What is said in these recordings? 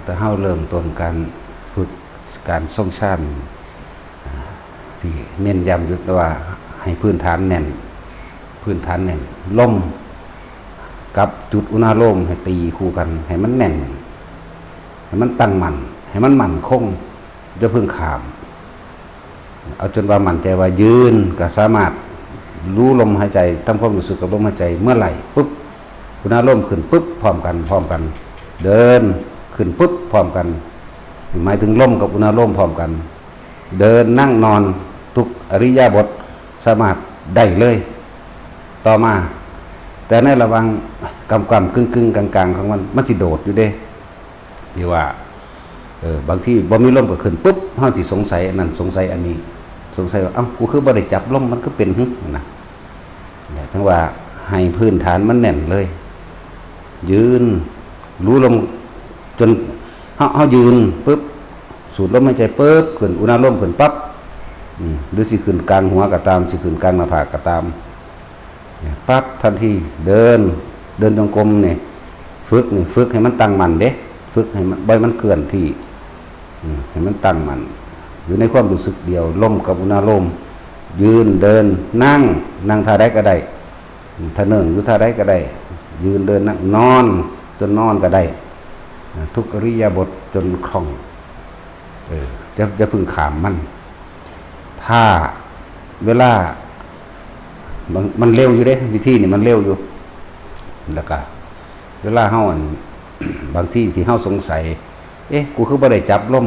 แต่เฮาเริ่มต้นการฝึกการทรงฌานที่เน้นย้ำอยู่ว่าให้พื้นฐานแน่นลมกับจุดอุณาโลมให้ตีคู่กันให้มันแน่นให้มันตั้งมั่นให้มันมั่นคงจะพึ่งขามเอาจนว่ามั่นใจว่ายืนก็สามารถรู้ลมหายใจทำความรู้สึกกับลมหายใจเมื่อไหร่ปุ๊บอุณาโลมขึ้นปุ๊บพร้อมกันเดินขึ้นปุ๊บพร้อมกันหมายถึงลมกับอุณาโลมพร้อมกันเดินนั่งนอนทุกอริยาบทสามารถได้เลยต่อมาแต่ในระหว่างกำกึ่งกลางของมันสิโดดอยู่เด้ที่ว่าบางที่บ่มีลมก็ขึ้นปุ๊บเฮาสิสงสัยอันนั้นสงสัยอันนี้สงสัยว่าเอ้ากูคือบ่ได้จับลมมันก็เป็นนะทั้งว่าให้พื้นฐานมันแน่นเลยยืนรู้ลมจนเฮายืนปุ๊บสูดลมหายใจปุ๊บขึ้นอุณาโลมขึ้นปั๊บหรือสิขึ้นกลางหัวก็ตามสิขึ้นกลางหน้าผากก็ตามปั๊บทันทีเดินจงกรมนี่ฝึกให้มันตั้งมั่นเด้ฝึกให้มันบ่มันเคลื่อนที่ให้มันตั้งมั่นอยู่ในความรู้สึกเดียวลมกับอุณาโลมยืนเดินนั่งท่าใดก็ได้ท่านั่งอยู่ท่าใดก็ได้ยืนเดินนั่งนอนจนนอนก็ได้ทุกอริยาบทจนคล่องจะพึ่งขามมันถ้าเวลามันเร็วอยู่เด้วิธีนี่มันเร็วอยู่แล้วก็เวลาเฮาบางที่ที่เฮาสงสัยกูคือบ่ได้จับลม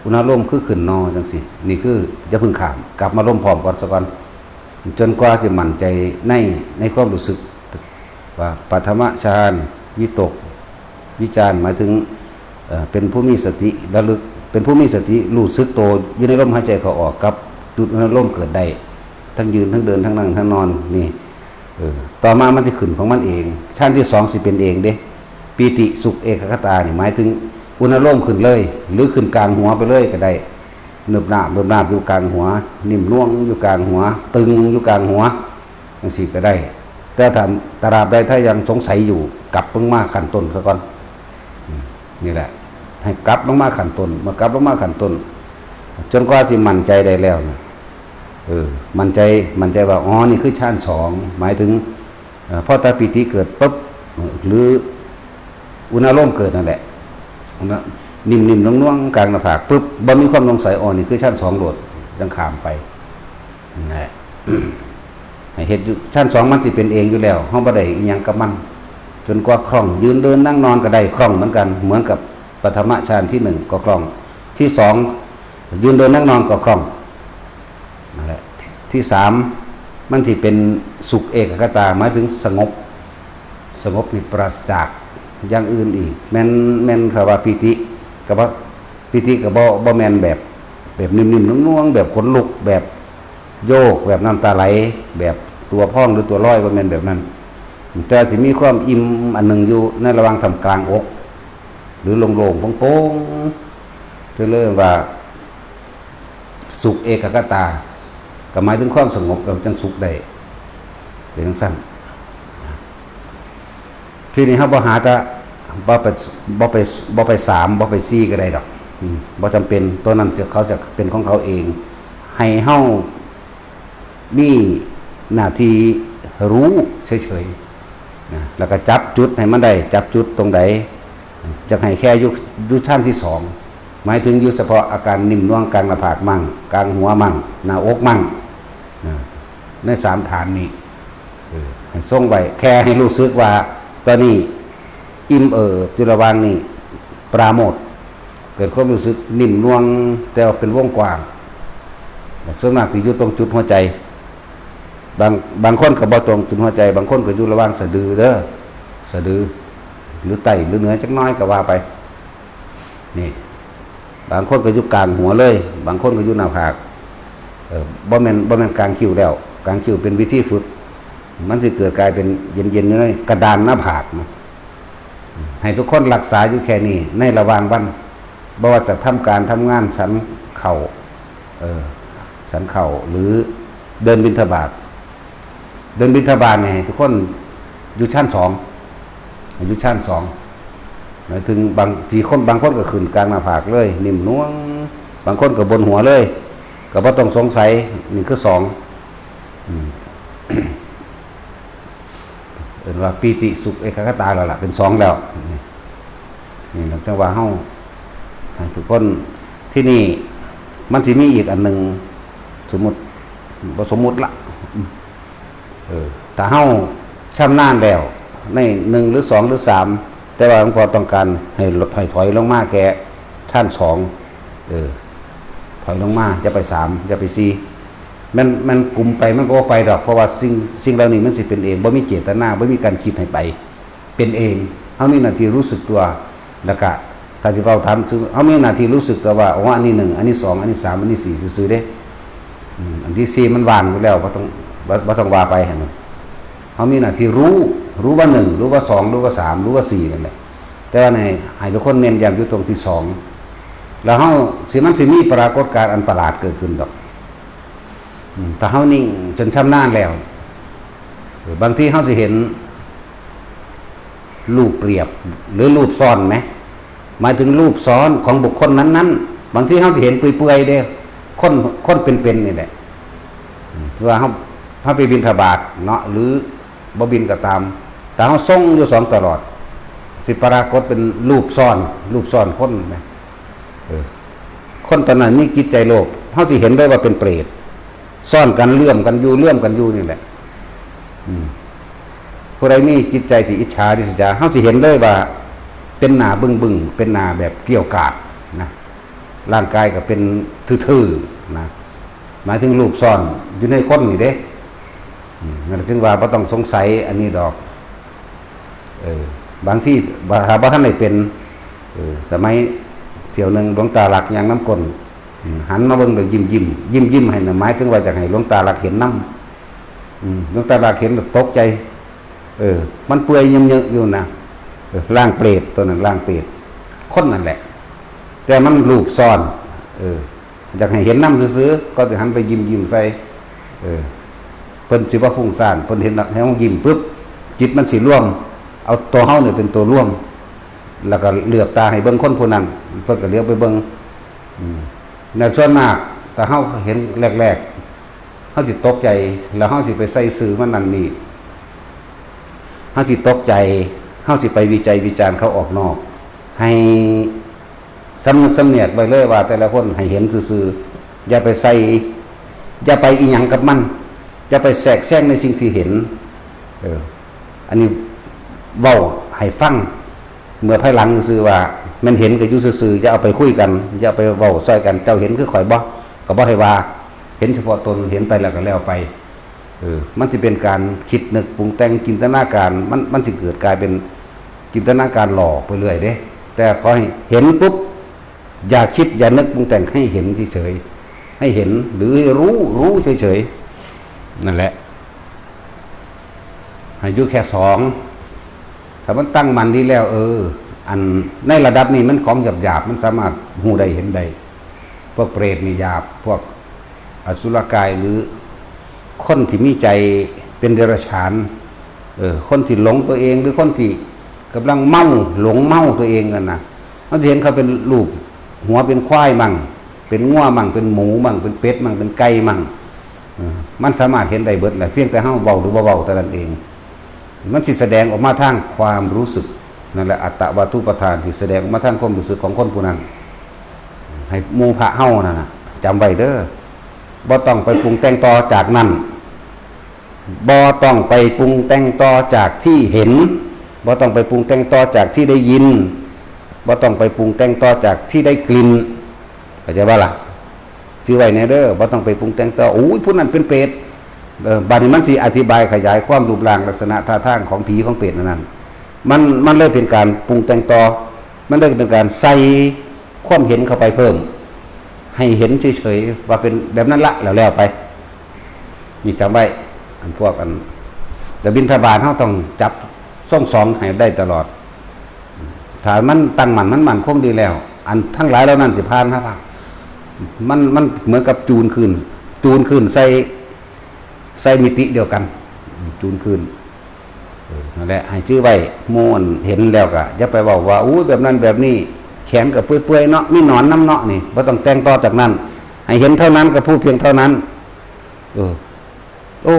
อุณาโลมคือขึ้นนอจังซี่นี่คืออย่าพึ่งขามกลับมาลมพร้อมก่อนซะก่อนจนกว่าจะมั่นใจในความรู้สึกว่าปฐมฌานวิตกวิจารหมายถึงเป็นผู้มีสติระลึกเป็นผู้มีสติรู้สึกตัวอยู่ในลมหายใจเข้าออกกับจุดอุณาโลมเกิดได้ทั้งยืนทั้งเดินทั้งนั่งทั้งนอนนี่ต่อมามันจะขึ้นของมันเองฌานที่สองสิเป็นเองเด้ปีติสุขเอกคตานี่หมายถึงอุณาโลมขึ้นเลยหรือขึ้นกลางหัวไปเลยก็ได้เนิบหนาบอยู่กลางหัวนิ่มน่วงอยู่กลางหัวตึงอยู่กลางหัวจังซี่ก็ได้แต่ถ้าตราบใดถ้ายังสงสัยอยู่กลับลงมาขั้นต้นซะก่อนนี่แหละให้กลับลงมาขั้นต้นมากลับลงมาขั้นต้นจนกว่าสิมั่นใจได้แล้วนะมั่นใจว่าอ๋อนี่คือฌานสองหมายถึงพอตาปิติเกิดปุ๊บหรืออุณาโลมเกิดนั่นแหละนิ่มน่วงๆกลางหน้าผากปุ๊บบ่มีความสงสัยอ๋อนี่คือฌานสองโหลดจังขามไปนั่นแหละให้เฮ็ดอยู่ฌานสองมันสิเป็นเองอยู่แล้วเฮาบ่ได้อิหยังกับมันจนกว่าคล่องยืนเดินนั่งนอนก็ได้คล่องเหมือนกันเหมือนกับปฐมฌานที่1ก็คล่องที่2ยืนเดินนั่งนอนก็คล่องนั่นแหละที่3มันสิเป็นสุขเอกคตาหมายถึงสงบนี่ปราศจากอย่างอื่นอีกแม่นคำว่าปิติก็บ่ปิติก็บ่แม่นแบบนิ่มๆน่วงๆแบบขนลุกแบบโยกแบบน้ำตาไหลแบบตัวพองหรือตัวลอยบ่แม่นแบบนั้นแต่สิมีความอิ่มอันนึงอยู่ในระหว่างทำกลางอกหรือโล่งๆโป่งๆคือเรื่องว่าสุขเอกคตาก็หมายถึงความสงบเราจังสุขได้เป็นจังซั่นทีนี้เฮาบ่หาแต่บ่ไป3บ่ไป4ก็ได้ดอกบ่จำเป็นตัวนั้นเขาจะเป็นของเขาเองให้เฮามีหน้าที่รู้เฉยๆนะแล้วก็จับจุดให้มันได้จับจุดตรงใดจะให้แค่อยู่ชั้นที่2หมายถึงอยู่เฉพาะอาการนิ่มน่วงกลางหน้าผากมั่งกลางหัวมั่งหน้าอกมั่งใน3ฐานนี้ให้ส่งไว้แค่ให้รู้สึกว่าตอนนี้อิ่มอยู่ระหว่างนี้ปราโมทย์เกิดความรู้สึกนิ่มน่วงแต่ว่าเป็นวงกว้างส่วนมากสิอยู่ตรงจุดหัวใจบางคนก็บ่ตรงจุดหัวใจบางคนก็อยู่ระหว่างสะดือเด้อสะดือหรือไตหรือเหนือจักน้อยก็ว่าไปนี่บางคนก็อยู่กลางหัวเลยบางคนก็อยู่หน้าผากบ่แม่นกลางคิ้วแล้วกลางคิ้วเป็นวิธีฝึกมันสิเกิดกลายเป็นเย็นๆอยู่ในกระดานหน้าผากนะให้ทุกคนรักษาอยู่แค่นี้ในระหว่างวันบ่ว่าจะทำการทำงานฉันเข่าหรือเดินบิณฑบาตเนี่ยทุกคนอยู่ชั้น2อยู่ชั้น2 หมายถึงบางคนก็ขึ้นกลางหน้าผากเลยนิ่มน่วงบางคนก็บนหัวเลยก็บ่ต้องสงสัยนี่คือสองเป็นว่าปีติสุขเอกคตาแล้วล่ะเป็นสองแล้วนี่หลังจากว่าเฮาให้ทุกคนที่นี่มันสิมีอีกอันหนึ่งสมมุติบ่สมมุติละถ้าเฮาชำนาญแล้วใน1หรือ2หรือ3แต่ว่าหลวงพ่อต้องการให้ถอยลงมาแค่ชั้น2ถอยลงมาจะไป3จะไป4มันกลุ่มไปมันก็บ่ไปดอกเพราะว่าสิ่งเหล่านี้มันสิเป็นเองบ่มีเจตนาบ่มีการคิดให้ไปเป็นเองเฮามีหน้าที่รู้สึกตัวแล้วก็ถ้าสิเว้าถามเฮามีหน้าที่รู้สึกตัวว่าอ๋ออันนี้1อันนี้2อันนี้3อันนี้4ซื่อๆเด้อันที่4มันว่างไปแล้วบ่ต้องว่าไปหั่นเฮามีหน้าที่รู้ว่า1รู้ว่า2รู้ว่า3รู้ว่า4นั่นแหละแต่ว่าให้ทุกคนเน้นย้ำอยู่ตรงที่2แล้วเฮามันสิมีปรากฏการณ์อันประหลาดเกิดขึ้นดอกถ้าเฮานิ่งจนชำนาญแล้วบางทีเฮาสิเห็นรูปเปรียบหรือรูปซ้อนไหมหมายถึงรูปซ้อนของบุคคลนั้นๆบางทีเฮาสิเห็นเปื่อยๆเด้คนเป็นๆนี่แหละว่าเฮาไปบิณฑบาตเนาะหรือบ่บินก็ตามแต่เฮาทรงอยู่2ตลอดสิปรากฏเป็นรูปซ้อนคนนะคนตอนนั้นมีจิตใจโลภเฮาสิเห็นได้ว่าเป็นเปรตซ่อนกันเลื่อมกันอยู่นี่แหละผู้ใดมีจิตใจที่อิจฉาริษยาเฮาสิเห็นเลยว่าเป็นหน้าบึ้งเป็นหน้าแบบเกี่ยวกาดนะร่างกายก็เป็นทื่อๆนะหมายถึงรูปซ่อนอยู่ในคนนี่เด้นั่นจึงว่าบ่ต้องสงสัยอันนี้ดอกบางที่บ่ทันได้เป็นสมัยเที่ยวนึงหลวงตาหลักยางน้ำก้นหันมาเบิ่งแล้วยิ้มให้น่ะหมายถึงว่าจะให้หลวงตาหลักเห็นน้ำหลวงตาหลักเห็นตกใจมันเปื่อยเยอะๆอยู่นะร่างเปรตตัวนั้นร่างเปรตคนนั่นแหละแต่มันรูปซ้อนอยากให้เห็นน้ำซื่อๆก็จะหันไปยิ้มใส่เพิ่นสิว่าฟุ้งซ่านเพิ่นเห็นให้เฮายิ้มปึ๊บจิตมันสิร่วมเอาตัวเฮาเนี่ยเป็นตัวร่วมแล้วก็เหลือบตาให้เบิ่งคนผู้นั้นเพิ่นก็เลี้ยวไปเบิ่งในส่วนมากแต่เฮาเห็นแรกๆเฮาสิตกใจแล้วเฮาสิไปใส่สื่อมันนั่นนี่เฮาสิตกใจเฮาสิไปวิจัยวิจารณ์เขาออกนอกให้สำนึกสำเนียกไปเลยว่าแต่ละคนให้เห็นซื่อๆอย่าไปใส่อย่าไปอีหยังกับมันอย่าไปแทรกแซงในสิ่งที่เห็นอันนี้เว้าให้ฟังเมื่อภายหลังซื่อว่ามันเห็นก็อยู่ซื่อๆจะเอาไปคุยกันอย่าไปเว้าซอยกันเจ้าเห็นคือข่อยบ่ก็บ่ให้ว่าเห็นเฉพาะตนเห็นไปแล้วก็แล้วไปมันสิเป็นการคิดนึกปรุงแต่งจินตนาการมันสิเกิดกลายเป็นจินตนาการหลอกไปเรื่อยเด้แต่ขอให้เห็นปุ๊บอย่าคิดอย่านึกปรุงแต่งให้เห็นเฉยๆให้เห็นหรือรู้เฉยๆนั่นแหละให้อยู่แค่2ถ้ามันตั้งมันดีแล้วอันในระดับนี้มันของหยาบๆมันสามารถหูได้เห็นได้พวกเปรตนี่หยาบพวกอสุรกายหรือคนที่มีใจเป็นเดรัจฉานคนที่หลงตัวเองหรือคนที่กำลังหลงเมาตัวเองกันนะมันจะเห็นเขาเป็นรูปหัวเป็นควายมั่งเป็นงัวมั่งเป็นหมูมั่งเป็นเป็ดมั่งเป็นไก่มั่งมันสามารถเห็นได้เบิดแหละเพียงแต่เฮาเบาหรือบ่เบาแต่นั้นเองมันสิแสดงออกมาทางความรู้สึกนั่นแหละอัตตวาทุปทานที่แสดงออกมาทางความรู้สึกของคนผู้นั้นให้หมู่พระเฮานั่นน่ะจำไว้เด้อบ่ต้องไปปรุงแต่งต่อจากนั้นบ่ต้องไปปรุงแต่งต่อจากที่เห็นบ่ต้องไปปรุงแต่งต่อจากที่ได้ยินบ่ต้องไปปรุงแต่งต่อจากที่ได้กลิ่นเข้าใจบ่ล่ะถือไว้แน่เด้อบ่ต้องไปปรุงแต่งต่อโอ้ยผู้นั้นเป็นเปรตบัดนี้มันสิอธิบายขยายความรูปร่างลักษณะท่าทางของผีของเปรตนั้นมันเลยเป็นการปรุงแต่งต่อมันเลยเป็นการใส่ความเห็นเข้าไปเพิ่มให้เห็นเฉยๆว่าเป็นแบบนั้นละแล้วไปนี่จำไว้อันพวกกันแต่บิณฑบาตเฮาต้องจับ2ให้ได้ตลอดถ้ามันตั้งมันคงดีแล้วอันทั้งหลายแล้วนั่นสิผ่านครับมันเหมือนกับจูนขึ้นใส่มิติเดียวกันจูนขึ้น นั่นแหละให้ชื่อไว้ม่วนเห็นแล้วก็อย่าไปบอกว่าอู้แบบนั้นแบบนี้แขนก็เปื่อยๆเนาะมีหนอนน้ำเนาะนี่บ่ต้องแต่งต่อจากนั้นให้เห็นเท่านั้นก็พูดเพียงเท่านั้นโอ้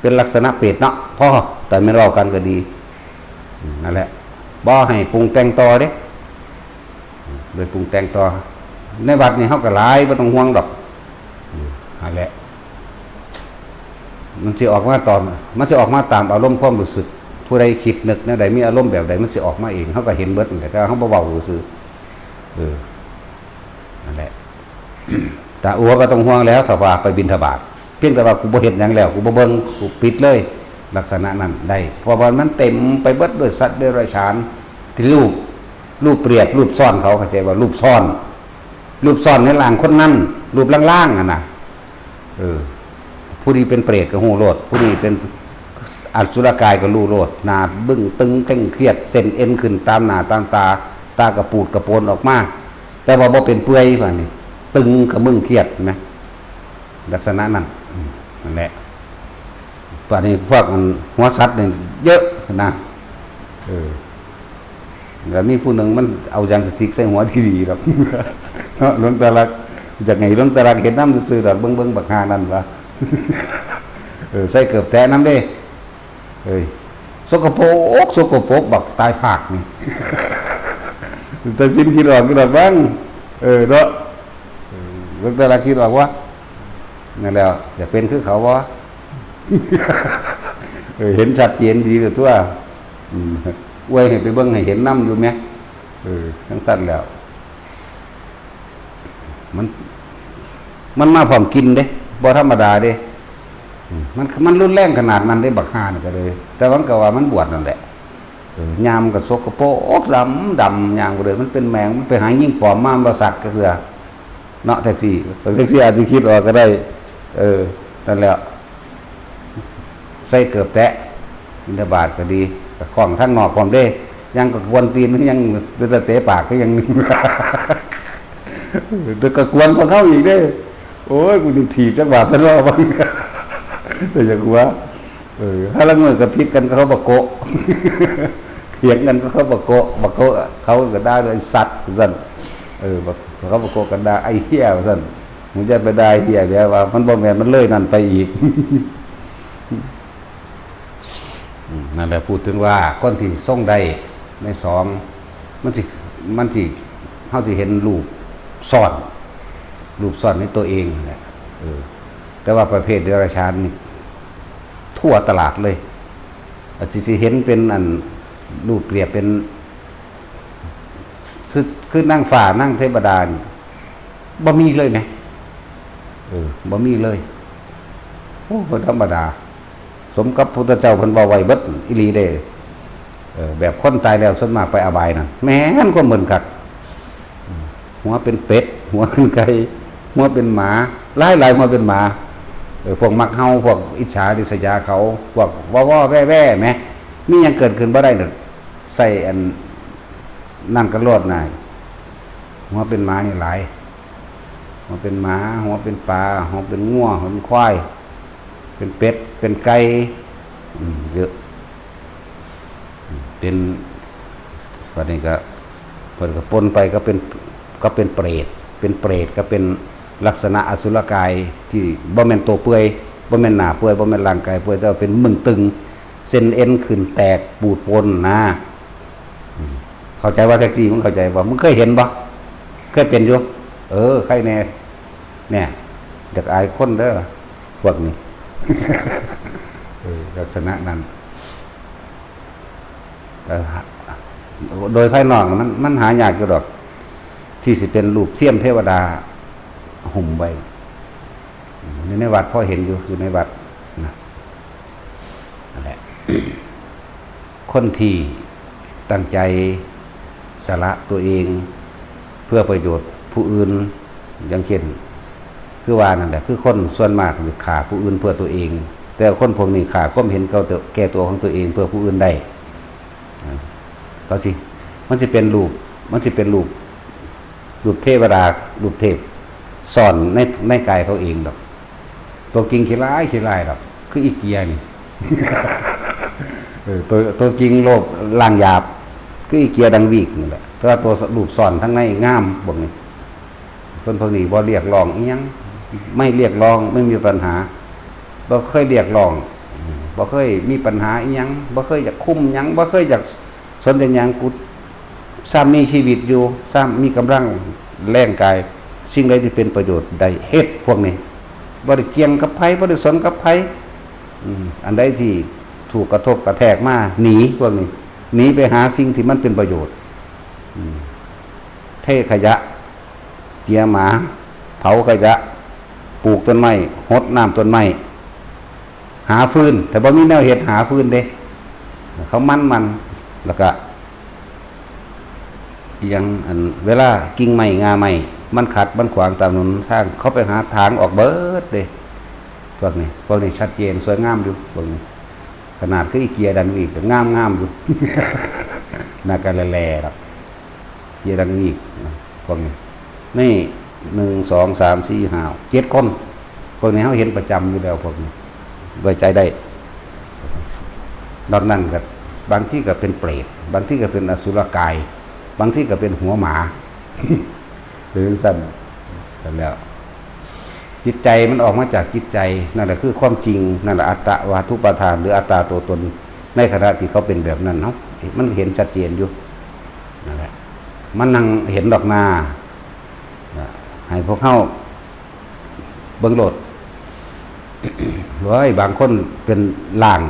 เป็นลักษณะเปรตเนาะพ่อแต่ไม่รอกันก็ดีนั่นแหละบ่ให้ปรุงแต่งต่อเด้โดยปรุงแต่งต่อในวัดนี่เฮาก็หลายบ่ต้องห่วงดอกนั่นแหละมันสิออกมาตอนมันสิออกมาตามอารมณ์ความรู้สึกผู้ใดคิดนึกแนวใดมีอารมณ์แบบใดมันสิออกมาเองเฮาก็เห็นเบิดนั่นแหละแต่เฮาบ่เว้าซื่อนั่นแหละแต่อัวบ่ต้องห่วงแล้วถ้าว่าไปบิณฑบาตเพียงแต่ว่ากูบ่เฮ็ดหยังแล้วกูบ่เบิ่งกูปิดเลยลักษณะนั้นได้เพราะว่ามันเต็มไปเบิดด้วยสัตว์เดรัจฉานที่รูปเปรียบรูปซ่อนเขาเข้าใจว่ารูปซ่อนในร่างคนนั้นรูปล่างๆอ่ะนะผู้นี้เป็นเปรตก็ฮู้โลดผู้นี้เป็นอสุรกายก็รู้โลดหน้าบึ้งตึงเคร่งเครียดเส้นเอ็นขึ้นตามหน้าตามตากระปูดกระโปนออกมาแต่ว่าบ่เป็นเปื่อยว่านี่ตึงกระมึงเครียดนะลักษณะนั้นนั่นแหละป่านนี้พวกหัวสัตว์นี่เยอะนะแล้วมีผู้หนึ่งมันเอายางสติ๊กใส่หัวที่ดีหรอกเนาะหลวงตาลักจากไงหลวงตาลักเห็นน้ำซื่อๆดอกเบิ่งบักหานั่นวะใส่เกือบแท้น้ำเด้สกปรกบักตายผากนี่แต่สิ้นคิดออกบ้างเนาะหลวงตาลักคิดออกว่านั่นแล้วจะเป็นคือเขาวะเห็นชัดเจนดีเลยตัวอวยให้ไปเบิ่งให้เห็นน้ำอยู่ไหมทั้งสั้นแล้วมันมาพร้อมกินเด้บ่ธรรมดาเด้มันรุนแรงขนาดนั้นได้บักฮานี่ก็เลยแต่ว่าก็ว่ามันบวชนั่นแหละยามกับสกปรกดำยางเลยมันเป็นแมงมันไปหายิ่งปลอมมาบ่สัตว์ก็คือเนาะแท็กซี่อาจจะคิดออกก็ได้นั่นแหละใส่เกือบแตะบิณฑบาตก็ดีของทั้งนอกความได้ยังก็กวนตีนยังเดือดเตะปากก็ยังเดือดก็กวนพอเข้าอีกได้โอ้ยกูจะถีบจักบาทซะรอบบ้างแต่อย่างว่าถ้าละเมื่อกับพิษกันก็เขาบกโกเถียงกันก็เขาบกโกเขาก็ได้เลยสัตว์สั่นเขาบกโกกันได้ไอ้เหี้ยสั่นมึงจะไปได้เหี้ยเดี๋ยวว่ามันบ่แม่นมันเลยนั่นไปอีกนั่นแหละพูดถึงว่าคนที่ส่งได้ในสองมันสิเฮาสิเห็นรูปซ่อนในตัวเองแหละแต่ว่าประเภทเดรัจฉานนี่ทั่วตลาดเลยอาจสิเห็นเป็นอันรูปเปรียบเป็นคือนั่งฝ่านั่งเทวดาบ่มีเลยนะบ่มีเลยโอ้บ่ธรรมดาสมกับพุทธเจ้าเพิ่นเว้าไว้เบิดอีหลีเด้แบบคนตายแล้วส่วนมากไปอบายนั่นแม่นก็เหมือนกัดหัวเป็นเป็ดหัวเป็นไก่หัวเป็นหมาหลายหัวเป็นหมาพวกมักเฮาพวกอิจฉาริษยาเขาพวกว้อแว่ๆแหมมีหยังเกิดขึ้นบ่ได้ดอกใส่อันนั่นก็รอดนายหัวเป็นหมานี่หลายหัวเป็นหมาหัวเป็นปลาหัวเป็นงัวหัวเป็นควายเป็นเป็ดเป็นไก่เยอะเป็นวันนี้ก็เปิดกระปนไปก็เป็นเปรตก็เป็นลักษณะอสุรกายที่บ่แม่นตัวเปื่อยบ่แม่นหน้าเปื่อยบ่แม่นร่างกายเปื่อยแต่เป็นมึงตึงเส้นเอ็นขึ้นแตกปูดปนนะเข้าใจว่าแท็กซี่มึงเข้าใจบ่มึงเคยเห็นบ่เคยเป็นอยู่ใครแน่เนี่ยอยากอายคนเด้อพวกนี้ลักษณะนั้นโดยภายนอกมันหายากอยู่ดอกที่สิเป็นรูปเทียมเทวดาหุ่มไว้ในวัดพ่อเห็นอยู่ในวัดนั่นแหละ คนที่ตั้งใจสละตัวเองเพื่อประโยชน์ผู้อื่นอย่างเช่นคือว่านั่นแหละคือคนส่วนมากฆ่าผู้อื่นเพื่อตัวเองแต่คนพวกนี้ฆ่าความเห็นแก่ตัวของตัวเองเพื่อผู้อื่นได้มันจะเป็นรูปเทวดารูปเทพสอนในกายเขาเองดอกตัวจริงขี้ร้ายดอกคืออีเกียนี่ ตัวจริงโลภล่างหยาบคืออีเกียดังวีกนี่แหละแต่ว่าตัวรูปซ่อนทั้งในงามบอกนี่คนพวกนี้บ่เรียกร้องอีหยังไม่เรียกร้องไม่มีปัญหาบ่เคยเรียกร้องบ่เคยมีปัญหาอีหยังบ่เคยอยากคุ้มหยังบ่เคยอยากสนใจหยังกูซ้ำมีชีวิตอยู่ซ้ำมีกำลังแรงกายสิ่งใดที่เป็นประโยชน์ได้เฮ็ดพวกนี้บ่ได้เกี่ยงกับไผบ่ได้สนกับไผอันใดที่ถูกกระทบกระแทกมาหนีพวกนี้หนีไปหาสิ่งที่มันเป็นประโยชน์เทขยะเกียหมาเผาขยะปลูกต้นไม้รดน้ำต้นไม้หาฟืนแต่บ่มีแนวเฮ็ดหาฟืนเด้เขามันแล้วก็ยังอันเวลากิ่งไม้งาไม้มันขัดมันขวางตามถนนทางเขาไปหาทางออกเบิดเด้พวกนี้ชัดเจนสวยงามอยู่พวกนี้ขนาดคืออีเกียดังอีกก็งามอยู่ น่ากันแลๆครับเกียดังอีกพวกนี้นี่1 2 3 4 5 7คนพวกนี้เขาเห็นประจำอยู่แล้วพวกนี้ไว้ใจได้นอกนั้นก็บางที่ก็เป็นเปรตบางที่ก็เป็นอสุรกายบางที่ก็เป็นหัวหมา หรือสั้นกันแล้วจิตใจมันออกมาจากจิตใจนั่นแหละคือความจริงนั่นแหละอัตตวาทุปทานหรืออัตตาตัวตนในขณะที่เขาเป็นแบบนั้นเนาะมันเห็นชัดเจนอยู่นั่นแหละมันนั่งเห็นดอกนาให้พวกเข้าเบิ่งโลด บางคนเป็นล่าง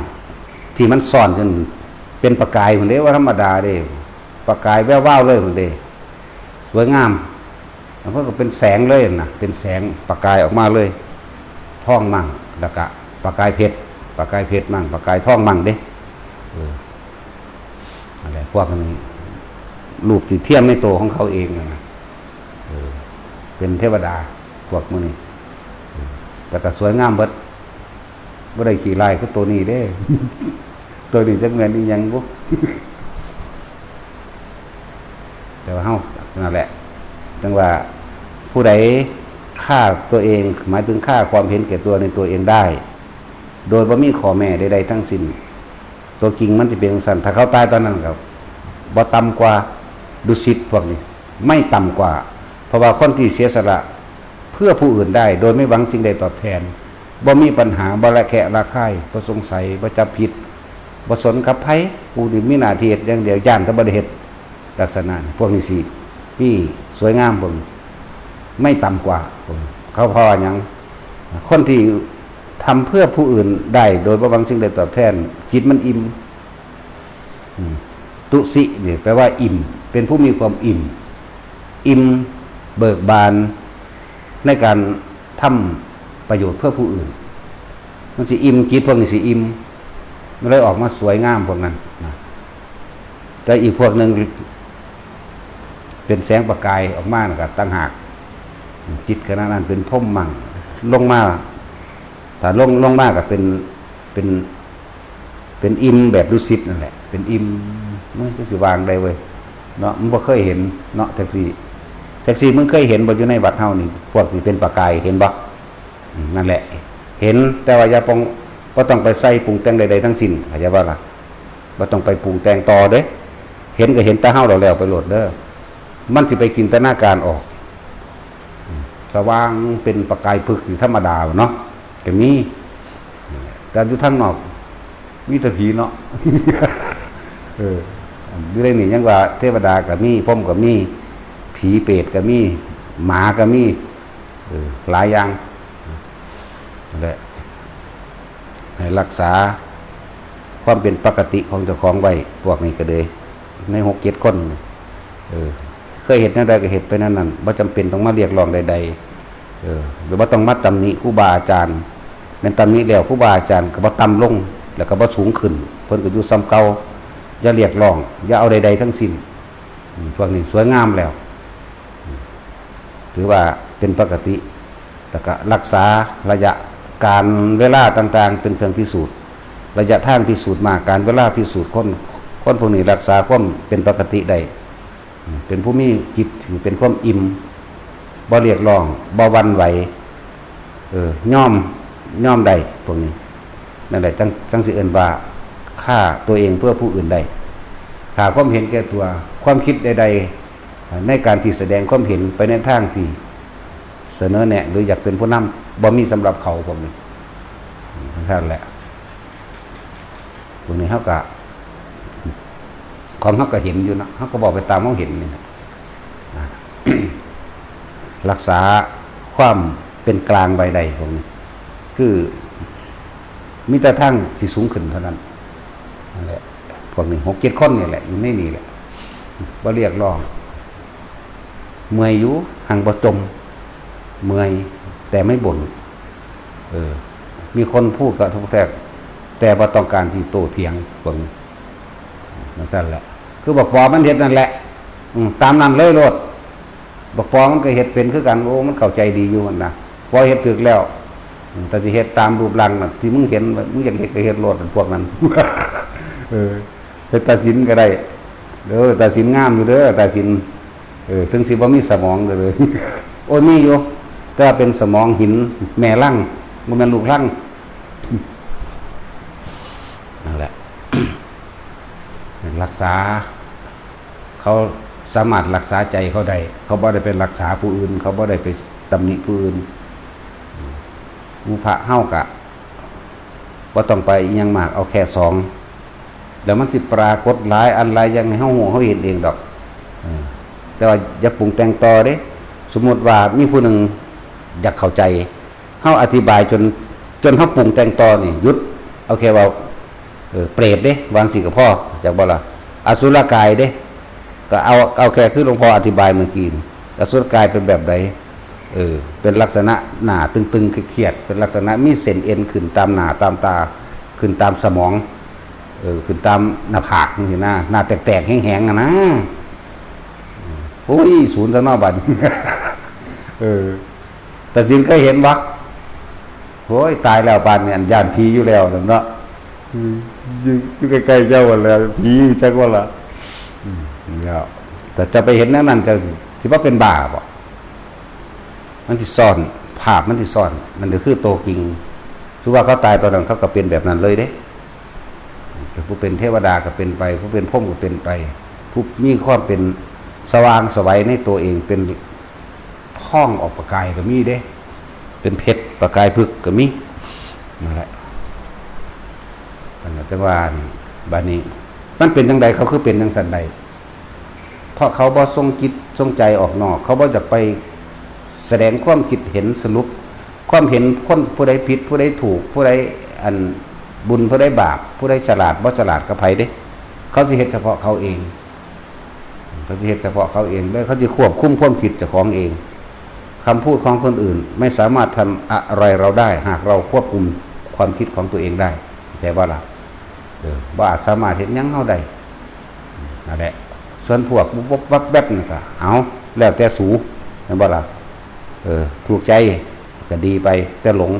ที่มันซ่อนจนเป็นประกายเหมือนเด้ว่าธรรมดาเด้ประกายแว่วๆเลยเหมือนเด้สวยงามแล้วก็เป็นแสงเลยนะเป็นแสงประกายออกมาเลยท่องมั่งแล้วก็ประกายเพชรมั่งประกายท่องมั่งเด้อะไรพวกนี้รูปที่เทียมในตัวของเขาเองนะเป็นเทวดาพวกมื้อนี้แต่ก็สวยงามเบิดบ่ได้ขี้ลายคือตัวนี้เด้ ตัวนี้จักแม่นอีหยังบ่ แต่ว่าเฮานั่นแหละจังว่าผู้ใดฆ่าตัวเองหมายถึงฆ่าความเห็นแก่ตัวในตัวเองได้โดยบ่มีข้อแม้ใดๆทั้งสิ้นตัวจริงมันจะเป็นจังซั่นถ้าเขาตายตอนนั้นก็บ่ต่ำกว่าดุสิตพวกนี้ไม่ต่ำกว่าเพราะว่าคนที่เสียสละเพื่อผู้อื่นได้โดยไม่หวังสิ่งใดตอบแทนบ่มีปัญหาบ่ละแคะระคายบ่สงสัยบ่จับผิดบ่สนกับไผผู้ที่มีหน้าที่เฮ็ดอย่างเดียวย่านแต่บ่ได้เฮ็ดลักษณะพวกนี้สิที่สวยงามพวกไม่ต่ำกว่าเขาพอหยังคนที่ทำเพื่อผู้อื่นได้โดยบ่หวังสิ่งใดตอบแทนจิตมันอิ่มตุสินี่แปลว่าอิ่มเป็นผู้มีความอิ่มเบิกบานในการทำประโยชน์เพื่อผู้อื่นมันสิอิ่มจิตพวกนี้สิอิ่มมันเลยออกมาสวยงามพวกนั้นนะแต่อีกพวกนึงเป็นแสงประกายออกมานะครับตั้งหากจิตขณะนั้นเป็นพรหมมั่งลงมาถ้าลงมาก็เป็นอิ่มแบบดุสิตนั่นแหละเป็นอิ่มไม่ใช่สิวางได้เว้ยเนาะมันบ่เคยเห็นเนาะแท็กซี่มึงเคยเห็นบ่อยู่ในวัดเฮานี่พวกสิเป็นประกายเห็นบ่นั่นแหละเห็นแต่ว่าอย่าบ่ต้องไปใส่ปรุงแต่งใดๆทั้งสิ้นเข้าใจบ่ล่ะบ่ต้องไปปรุงแต่งต่อเด้เห็นก็เห็นแต่เฮาแล้วไปโลดเด้อมันสิไปจินตนาการออกสว่างเป็นประกายพึกอยู่ธรรมดาเนาะก็มีการอยู่ทางนอกมีแต่ผีเนาะ อยู่ได้นี่ยังว่าเทวดาก็มีพรหมก็มีผีเปรตก็มีหมาก็มีหลายอย่างนั่นแหละให้รักษาความเป็นปกติของเจ้าของไว้พวกนี้ก็เลยใน6-7 คนเคยเห็นนั่นใดก็เห็นไปนั่นบ่จำเป็นต้องมาเรียกร้องใดๆหรือว่าต้องมาตำหนิครูบาอาจารย์แม่นตำหนิแล้วครูบาอาจารย์ก็บ่ต่ำลงแล้วก็บ่สูงขึ้นเพิ่นก็อยู่ซ้ำเก่าอย่าเรียกร้องอย่าเอาใดๆทั้งสิ้นพวกนี้สวยงามแล้วถือว่าเป็นปกติแล้วก็รักษาระยะการเวลาต่างๆเป็นเครื่องพิสูจน์ระยะทางพิสูจน์มาการเวลาพิสูจน์คนพวกนี้รักษาความเป็นปกติได้เป็นผู้มีจิตเป็นความอิ่มบ่เรียกร้องบ่หวั่นไหวยอมได้พวกนี้นั่นแหละจังสิเอิ้นว่า ฆ่าตัวเองเพื่อผู้อื่นใดถ้าความเห็นแก่ตัวความคิดใดๆในการที่แสดงความเห็นไปในทางที่เสนอแนะหรืออยากเป็นผู้นำบ่มีสำหรับเขาพวกนี้ท่านแหละพวกนี้เขาก็ของเขาก็เห็นอยู่นะเขาก็บอกไปตามเขาเห็นนี่นะ รักษาความเป็นกลางใบใดพวกนี้คือมีแต่ทั้งที่สูงขึ้นเท่านั้นนั่นแหละพวกนี้6-7 คนนี่แหละอยู่ในนี่แหละบ่เรียกร้องเมื่อยอยู่ห่างบ่จมเมื่อยแต่ไม่บ่นมีคนพูดกับทุกแต่บ่ต้องการที่โต้เถียงพวกนี้นั่นซั่นแหละคือบอกปอมันเฮ็ดนั่นแหละตามนั้นเลยโลดบอกปอมันก็เฮ็ดเป็นคือกันโอ้มันเข้าใจดีอยู่นั่นนะพอเฮ็ดถึกแล้วแต่สิเฮ็ดตามรูปร่างน่ะที่มึงเห็นมึงอยากเฮ็ดก็เฮ็ดโลดพวกนั้นเฮ็ดตัดสินก็ได้ตัดสินงามอยู่เด้อตัดสินถึงสิบ่มีสมองเลยโอ้มีอยู่แต่เป็นสมองหินแม่ลังบ่แม่นลูกลังนั่นแหละ รักษาเขาสามารถรักษาใจเขาได้เขาบ่ได้เป็นรักษาผู้อื่นเขาบ่ได้ไปตำหนิผู้อื่นพระเฮากะบ่ต้องไปอิหยังมากเอาแค่2แล้วมันสิปรากฏหลายอันหลายอย่างให้เฮาฮู้เฮาเห็นเองดอกแต่ว่าอย่าปรุงแต่งต่อเด้สมมุติว่ามีผู้หนึ่งอยากเข้าใจเฮาอธิบายจนเฮาปรุงแต่งต่อนี่หยุดเอาแค่ว่าเปรตเด้วางสิกับพ่อจากบ่ล่ะอสุรกายเด้ก็เอาแค่คือหลวงพ่ออธิบายเมื่อกี้อสุรกายเป็นแบบใดเป็นลักษณะหน้าตึงๆเครียดเป็นลักษณะมีเส้นเอ็นขึ้นตามหน้าตามตาขึ้นตามสมองขึ้นตามหน้าผากนี่นะหน้าแตกๆแห้งๆนะโอ้ยศูนย์ซะเนาะบัดแต่สินเคยเห็นบ่โอ้ยตายแล้วปานเนี่ยย่านผีอยู่แล้วเนาะอยู่ใกล้ๆเจ้าว่าแล้วผีอยู่จักว่าล่ะแล้วแต่จะไปเห็นนั้นก็สิว่าเป็นบ้าบ่มันสิซ่อนภาพมันสิซ่อนมันก็คือโตจริงคือว่าเขาตายตอนนั้นเขาก็เป็นแบบนั้นเลยเด้แต่ผู้เป็นเทวดาก็เป็นไปผู้เป็นพรหมก็เป็นไปผู้มีความเป็นสว่างไสวในตัวเองเป็นท่องออกประกายก็มีเด้เป็นเพชรประกายพึกก็มีนั่นแหละจังว่าบานี้มันเป็นจังใดเขาคือเป็นจังซั่นใดเพราะเขาบ่ทรงจิตทรงใจออกนอกเขาบ่จะไปแสดงความคิดเห็นสรุปความเห็นคนผู้ใดผิดผู้ใดถูกผู้ใดอันบุญผู้ใดบาปผู้ใดฉลาดบ่ฉลาดกับไผเด้เขาสิเฮ็ดเฉพาะเขาเองเขาสิเฮ็ดเฉพาะเขาเองแล้วเขาสิควบคุมความคิดเจ้าของเองคำพูดของคนอื่นไม่สามารถทำอะไรเราได้หากเราควบคุมความคิดของตัวเองได้ใจบ่ล่ะบ่อาจสามารถเฮ็ดหยังเฮาได้นั่นแหละส่วนพวกบุบวับแบบนี่ก็เอาแล้วแต่สูแม่นบ่ล่ะถูกใจก็ดีไปแต่หลง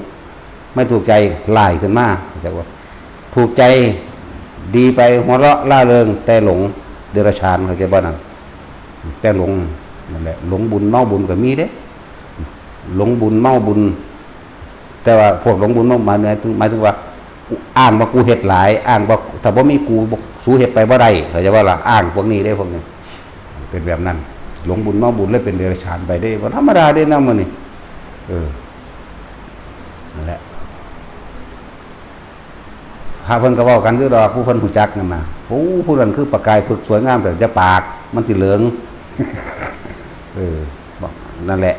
ไม่ถูกใจไล่ขึ้นมาจักว่าถูกใจดีไปหัวเราะล่าเริงแต่หลงเดรัจฉานเข้าใจบ่นั่นแต่หลงนั่นแหละหลงบุญเมาบุญก็มีเด้หลงบุญเมาบุญแต่ว่าพวกหลงบุญเมาหมายถึงว่าอ้างว่ากูเฮ็ดหลายอ้างว่าถ้าบ่มีกูสู้เฮ็ดไปบ่ได้เข้าใจว่าล่ะอ้างพวกนี้ได้พวกนี้เป็นแบบนั้นหลงบุญเมาบุญเลยเป็นเดรัจฉานไปได้บ่ธรรมดาเด้นำมื้อนี้นั่นแหละพาเพิ่นก็เว้ากันคือดอกผู้เพิ่นรู้จักนั่นน่ะโอ้ผู้นั้นคือประกายพึกสวยงามแต่จะปากมันสิเหลืองบอกนั่นแหละ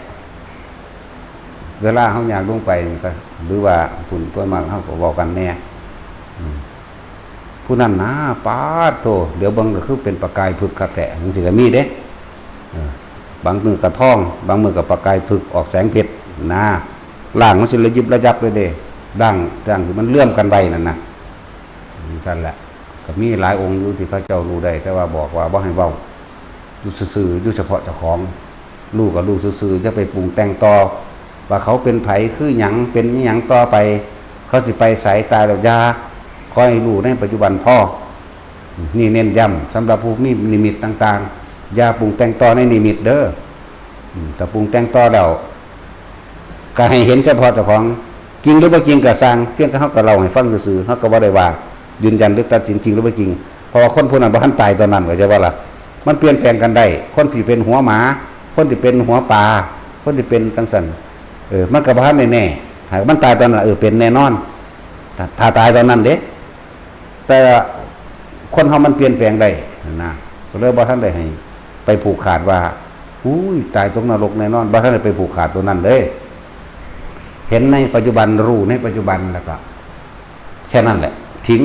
เวลาเฮาอยากลงไปก็หรือว่าพุ่นตัวมากเฮาก็เว้ากันแน่ผู้นั้นนะปาดโตเดี๋ยวเบิ่งก็คือเป็นประกายพึกคักแท้จังซี่ก็มีเด้บางมือก็ทองบางมือก็ประกายพึกออกแสงเพชรนะล่างมันสิระยิบระยับเลยเด้ดังที่มันเลื่อมกันไว้นั่นน่ะซั่นแหละก็มีหลายองค์อยู่ที่เขาเจ้ารู้ได้แต่ว่าบอกว่าบ่ให้เว้าอยู่ซื่อๆอยู่เฉพาะเจ้าของรู้ก็รู้ซื่อๆจะไปปรุงแต่งต่อว่าเขาเป็นไผคือหยังเป็นหยังต่อไปเขาสิไปสายตายแล้วยาคอยรู้ในปัจจุบันพ่อนี่เน้นย้ำสำหรับผู้มีนิมิตต่างๆอย่าปรุงแต่งต่อในนิมิตเด้อแต่ปรุงแต่งต่อแล้วก็ให้เห็นเฉพาะเจ้าของจริงหรือบ่จริงก็สร้างเพียงแต่เฮาก็เล่าให้ฟังซื่อๆเฮาก็บ่ได้ว่า ยืนยันหรือตัดสินจริงหรือไม่จริงเพราะว่าคนผู้นั้นบ่ทันตายตอนนั้นก็จะว่าล่ะมันเปลี่ยนแปลงกันได้คนที่เป็นหัวหมาคนที่เป็นหัวปลาคนที่เป็นจังซั่นมันก็บ่ทันแน่ๆหากมันตายตอนนั้นเป็นแน่นอนถ้าตายตอนนั้นเด้แต่คนเฮามันเปลี่ยนแปลงได้นะก็เลยบ่ทันได้ให้ไปผูกขาดว่าอุ้ยตายตรงนรกแน่นอนบ่ทันได้ไปผูกขาดตัวนั้นเลยเห็นในปัจจุบันรู้ในปัจจุบันแล้วก็แค่นั้นแหละทิ้ง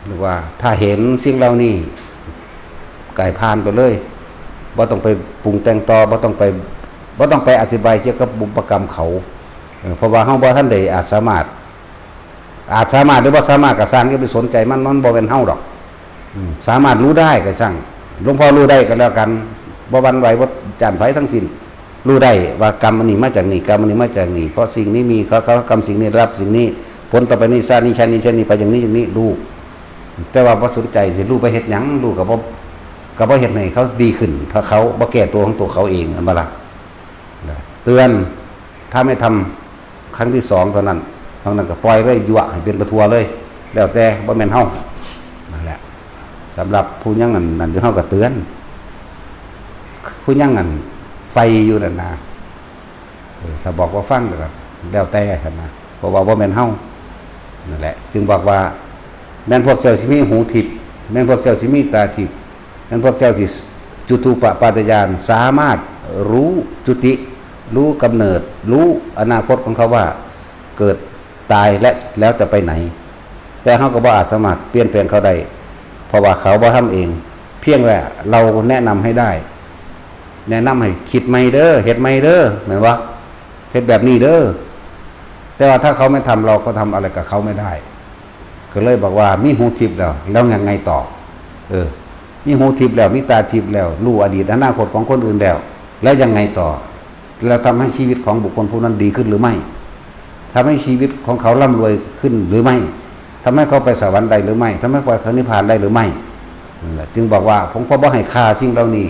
หรือว่าถ้าเห็นสิ่งเหล่านี้ไก่พานไปเลยบ่ต้องไปปรุงแต่งต่อบ่ต้องไปอธิบายเกี่ยวกับบุพกรรมเขาเพราะว่าเฮาบ่ทันได้อาจสามารถหรือบ่สามารถก็สร้างอย่าไปสนใจมันบ่เป็นเฮาดอกสามารถรู้ได้ก็ช่างหลวงพ่อรู้ได้ก็แล้วกันบ่หวั่นไหวบ่จั่นไผทั้งสิ้นรู้ได้ว่ากรรมอันนี้มาจากนี่กรรมอันนี้มาจากนี่เพราะสิ่งนี้มีเขากรรมสิ่งนี้รับสิ่งนี้ผลต่อไปนี้ชาตินี้ชาตินี้ชาตินี้ไปอย่างนี้อย่างนี้รู้แต่ว่าบ่สนใจสิรู้ไปเฮ็ดหยังรู้ก็บ่เฮ็ดให้เขาดีขึ้นถ้าเขาบ่แก้ตัวของตัวเขาเองอันบ่ล่ะเตือนถ้าไม่ทำครั้งที่2เท่านั้นทางนั้นก็ปล่อยไว้ยั่วให้เป็นประทัวเลยแล้วแต่บ่แม่นเฮานั่นแหละสำหรับผู้ยังนั่นเฮาก็เตือนผู้ยังนั่นไฟอยู่นั่นนะถ้าบอกว่าฟังก็แล้วแต่กันนะเพราะว่าบ่แม่นเฮานั่นแหละจึงบอกว่าแม่นพวกเจ้าสิมีหูทิพย์แม่นพวกเจ้าสิมีตาทิพย์แม่นพวกเจ้าสิจุตูปปาตญาณสามารถรู้จุติรู้กำเนิดรู้อนาคตของเขาว่าเกิดตายแล้วจะไปไหนแต่เฮาก็บ่อาจสามารถเปลี่ยนแปลงเขาได้เพราะว่าเขาบ่ทำเองเพียงแต่เราแนะนำให้ได้แนะนำให้คิดใหม่เด้อเฮ็ดใหม่เด้อแม่นบ่เฮ็ดแบบนี้เด้อแต่ว่าถ้าเขาไม่ทำเราก็ทำอะไรกับเขาไม่ได้ก็เลยบอกว่ามีหูทิพย์แล้วยังไงต่อมีหูทิพย์แล้วมีตาทิพย์แล้วรู้อดีตอนาคตของคนอื่นแล้วยังไงต่อแล้วทำให้ชีวิตของบุคคลผู้นั้นดีขึ้นหรือไม่ทำให้ชีวิตของเขาร่ำรวยขึ้นหรือไม่ทำให้เขาไปสวรรค์ได้หรือไม่ทำให้ไปนิพพานได้หรือไม่จึงบอกว่าผมก็บ่ให้ค่าสิ่งเหล่านี้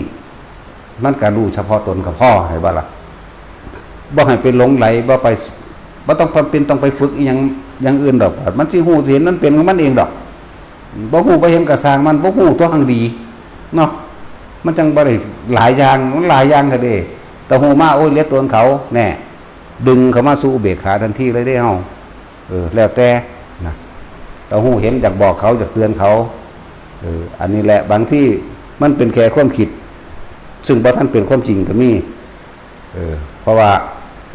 มันก็รู้เฉพาะตนกับพ่อให้บ่ล่ะบ่ให้ไปหลงไหลบ่ต้องเป็นต้องไปฝึกอย่างอื่นดอกมันสิฮู้สิเห็นมันเป็นของมันเองดอกบ่ฮู้บ่เห็นก็สร้างมันบ่ฮู้ตัวหังดีเนาะมันจังบ่ได้หลายอย่างมันหลายอย่างก็เด้แต่ฮู้มาโอ้ยเลียตัวเขาแน่ดึงเขามาสู่อุเบกขาทันทีเลยได้เฮาแล้วแต่นะแต่ฮู้เห็นอยากบอกเขาอยากเตือนเขาอันนี้แหละบางที่มันเป็นแค่ความคิดซึ่งบ่ทันเป็นความจริงก็มีเพราะว่า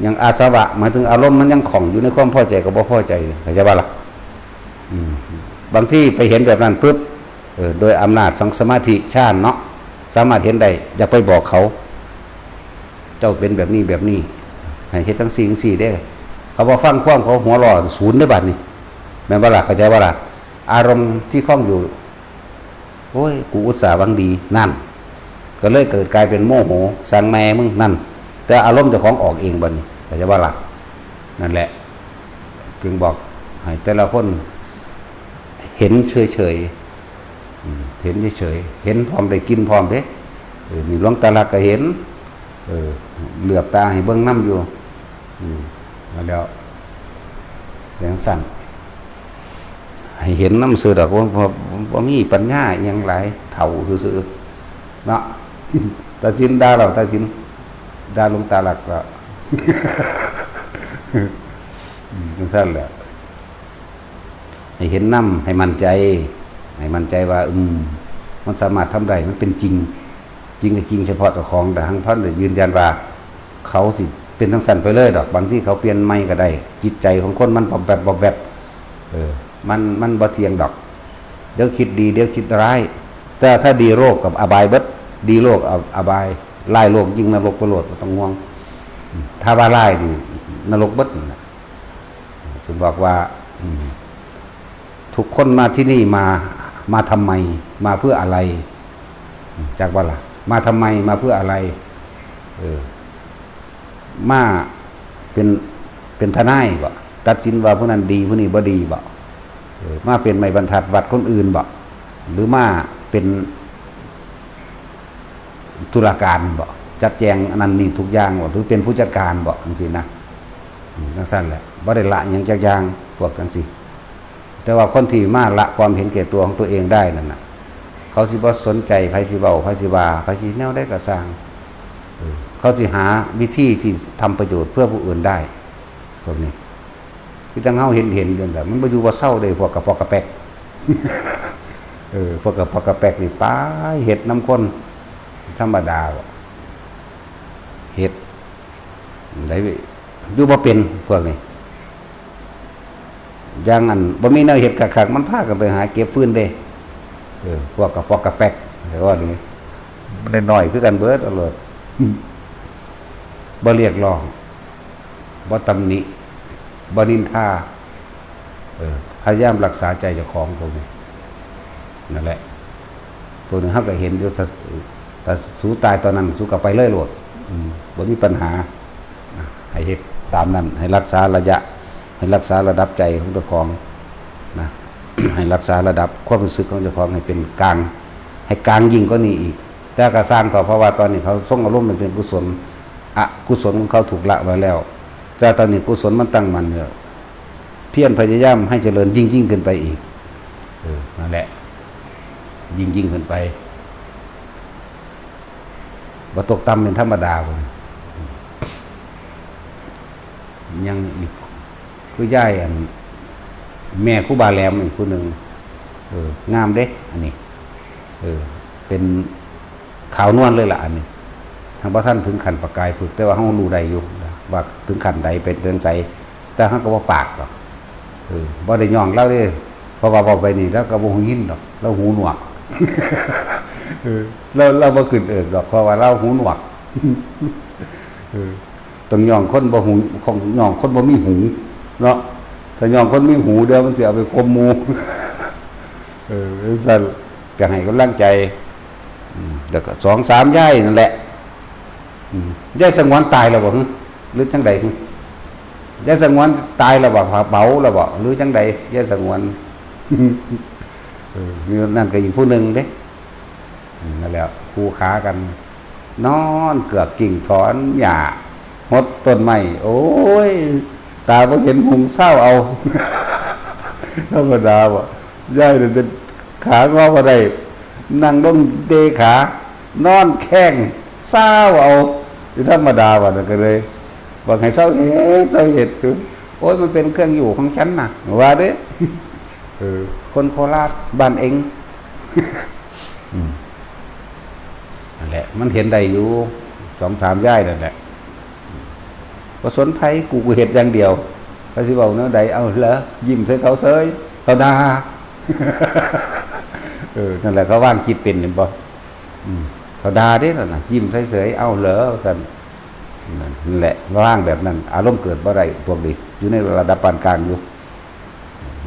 อย่างอาสวะหมายถึงอารมณ์มันยังของอยู่ในความพอใจกับบ่พอใจเข้าใจบ่ล่ะบางที่ไปเห็นแบบนั้นปึ๊บโดยอำนาจของสมาธิฌานเนาะสามารถเห็นได้อย่าไปบอกเขาเจ้าเป็นแบบนี้แบบนี้ให้เฮ็ดทั้ง4ได้เขาบ่ฟังความเขาหัวร้อนศูนย์ได้บัดนี้แม่นบ่ล่ะเข้าใจบ่ล่ะอารมณ์ที่คล้องอยู่โอ้ยกูอุตส่าห์หวังดีนั่นก็เลยเกิดกลายเป็นโมโหสั่งแม่มึงนั่นแต่อารมณ์เจ้าของออกเองบัดนี้เข้าใจบ่ล่ะนั่นแหละจึงบอกให้แต่ละคนเห็นเฉยๆเห็นเฉยๆเห็นพร้อมได้กินพร้อมเด้มีหลวงตาลักก็เห็นเหลือบตาให้เบิ่งน้ำอยู่มาแล้วแรงสั่นให้เห็นน้ำเสือดอกว่ามีปัญญาอย่างไรเถ่าซื่อๆเนาะตาจินดาเราตาจินดาหลวงตาลักก็จังซั่นแหละให้เห็นน้ำให้มั่นใจว่ามันสามารถทำได้มันเป็นจริงจริงเฉพาะตัวของแต่ทั้งพันเลยยืนยันว่าเขาสิเป็นทั้งสันไปเลยดอกบางที่เขาเปลี่ยนไม่ก็ได้จิตใจของคนมันบอบแวบมันบ่เที่ยงดอกเดี๋ยวคิดดีเดี๋ยวคิดร้ายแต่ถ้าดีโรคกับอบายเบิดดีโรคอบายไล่โรคยิ่งนรกประโลดต้องห่วงถ้าว่าไล่นี่นรกเบิดจึงบอกว่าทุกคนมาที่นี่มาทำไมมาเพื่ออะไรจากว่าล่ะมาทำไมมาเพื่ออะไรมาเป็นทนายบ่ตัดสินว่าผู้นั้นดีผู้นี้บ่ดีบ่มาเป็นไม้บรรทัดวัดคนอื่นบ่หรือมาเป็นตุลาการบ่จัดแจงอันนั้นนี่ทุกอย่างบ่หรือเป็นผู้จัดการบ่จังซี่นะจังซั่นแหละบ่ได้ละหยังจักอย่างพวกจังซี่ แต่ว่าคนที่มาละความเห็นแก่ตัวของตัวเองได้นั่นน่ะเขาสิบ่สนใจไผสิเว้าไผสิว่าไผสิแนวใดก็สร้างเขาสิหาวิธีที่ทำประโยชน์เพื่อผู้อื่นได้พวกนี้คือจังเฮาเห็นกันแบบมันบ่อยู่บ่เศร้าเลยพวกกระปอกกระแปกพวกกระปอกกระแปกนี่ป้าเฮ็ดน้ำคนธรรมดาเฮ็ดได้อยู่บ่เป็นพวกนี้อย่างนั้นบ่มีแนวเฮ็ดคักๆมันพากันไปหาเก็บฟืนเด้พวกกระปอกกระแปกแต่ว่านี่มันน้อยคือกันเบิดเอาเลยบ่เรียกร้องบ่ตำหนิบ่นินทาพยายามรักษาใจเจ้าของพวกนี้นั่นแหละพวกนี้เฮาก็เห็นอยู่ถ้าสู้ตายตอนนั้นสู้กลับไปเลยโลดบ่มีปัญหาให้เฮ็ดตามนั้นให้รักษาระยะให้รักษาระดับใจของเจ้าของนะ ให้รักษาระดับความรู้สึกของเจ้าของให้เป็นกลางให้กลางยิ่งกว่านี้อีกแต่ก็สร้างต่อเพราะว่าตอนนี้เขาทรงอารมณ์มันเป็นกุศลกุศลของเขาถูกละไว้แล้วแต่ตอนนี้กุศลมันตั้งมันเนี่ยเพียรพยายามให้เจริญยิ่งขึ้นไปอีกนั่นแหละยิ่งขึ้นไปว่าตกต่ำเป็นธรรมดาเลยยังอีกคือย่ายแม่ครูบาแหลมอีกคนหนึ่งงามเด้อันนี้เป็นขาวนวลเลยล่ะอันนี้ทางพระท่านถึงขันประกายฝึกแต่ว่าห้องรู้ใดอยู่ว่าถึงขันใดเป็นเดินใจแต่ห้องก็ว่าปากหรอกบ่ได้ย่องเล่าเลยเพราะว่าบอกไปนี่แล้วก็บ่หูยินหรอกแล้วหูหนวกเราบ่ขึ้นดอกเพราะว่าเราหูหนวกต้องย่องคนบ่หูของย่องคนบ่มีหูเนาะถ้าย่องคนมีหูเดี๋ยวมันจะเอาไปคมหมูสั่นจะให้กำลังใจแล้วก็2-3ย่ายนั่นแหละย่ายสงวนตายแล้วบ่หรือจังใดย่ายสงวนตายแล้วบ่เบาแล้วบ่หรือจังใดย่ายสงวนมีนั่นก็อีกผู้หนึ่งเด้นั่นแหละคู่ขากันนอนเกือกกิ่งถอนหญ้าหดต้นไม้โอ้ยตาบ่เห็นหุงเศร้าเอาธรรมดาบ่ย่ายเนี่ยขางอบ่ได้นั่งลงเดขานอนแข้งเศร้าเอาธรรมดาบ่ก็เลยบอกให้เศร้าเฮ็ดคือโอ้ยมันเป็นเครื่องอยู่ของฉันน่ะว่าเด้คนโคราชบ้านเองนั่นแหละมันเห็นได้อยู่2-3ย่ายนั่นแหละบ่สนไผกูเฮ็ดอย่างเดียวเขาสิเว้าแนวใดเอาเหรอยิ้มใส่เขาเฉยเขาด่านั่นแหละเขาว่างคิดเป็นเห็นบ่เขาด่าเด้นั่นน่ะยิ้มเฉยๆเอาเหรอซั่นนั่นแหละว่างแบบนั้นอารมณ์เกิดบ่ได้พวกนี้อยู่ในระดับปานกลางอยู่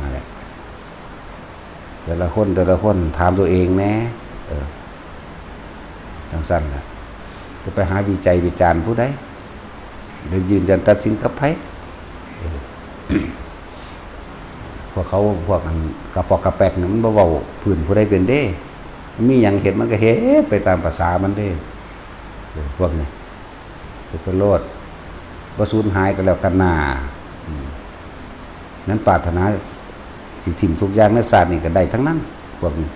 นั่นแหละแต่ละคนถามตัวเองแน่จังซั่นล่ะจะไปหาวิจัยวิจารณ์ผู้ใดหรือยืนยันตัดสินกับไผพวกอันกระปอกกระแปกนี่มันบ่เว้าพื้นผู้ใดเป็นเด้มีหยังเฮ็ดมันก็เฮ็ดไปตามภาษามันเด้พวกนี้เป็นโลดบ่สูญหายก็แล้วกันนานั้นปรารถนาสิทิ่มทุกอย่างในศาสตร์นี่ก็ได้ทั้งนั้นพวกนี้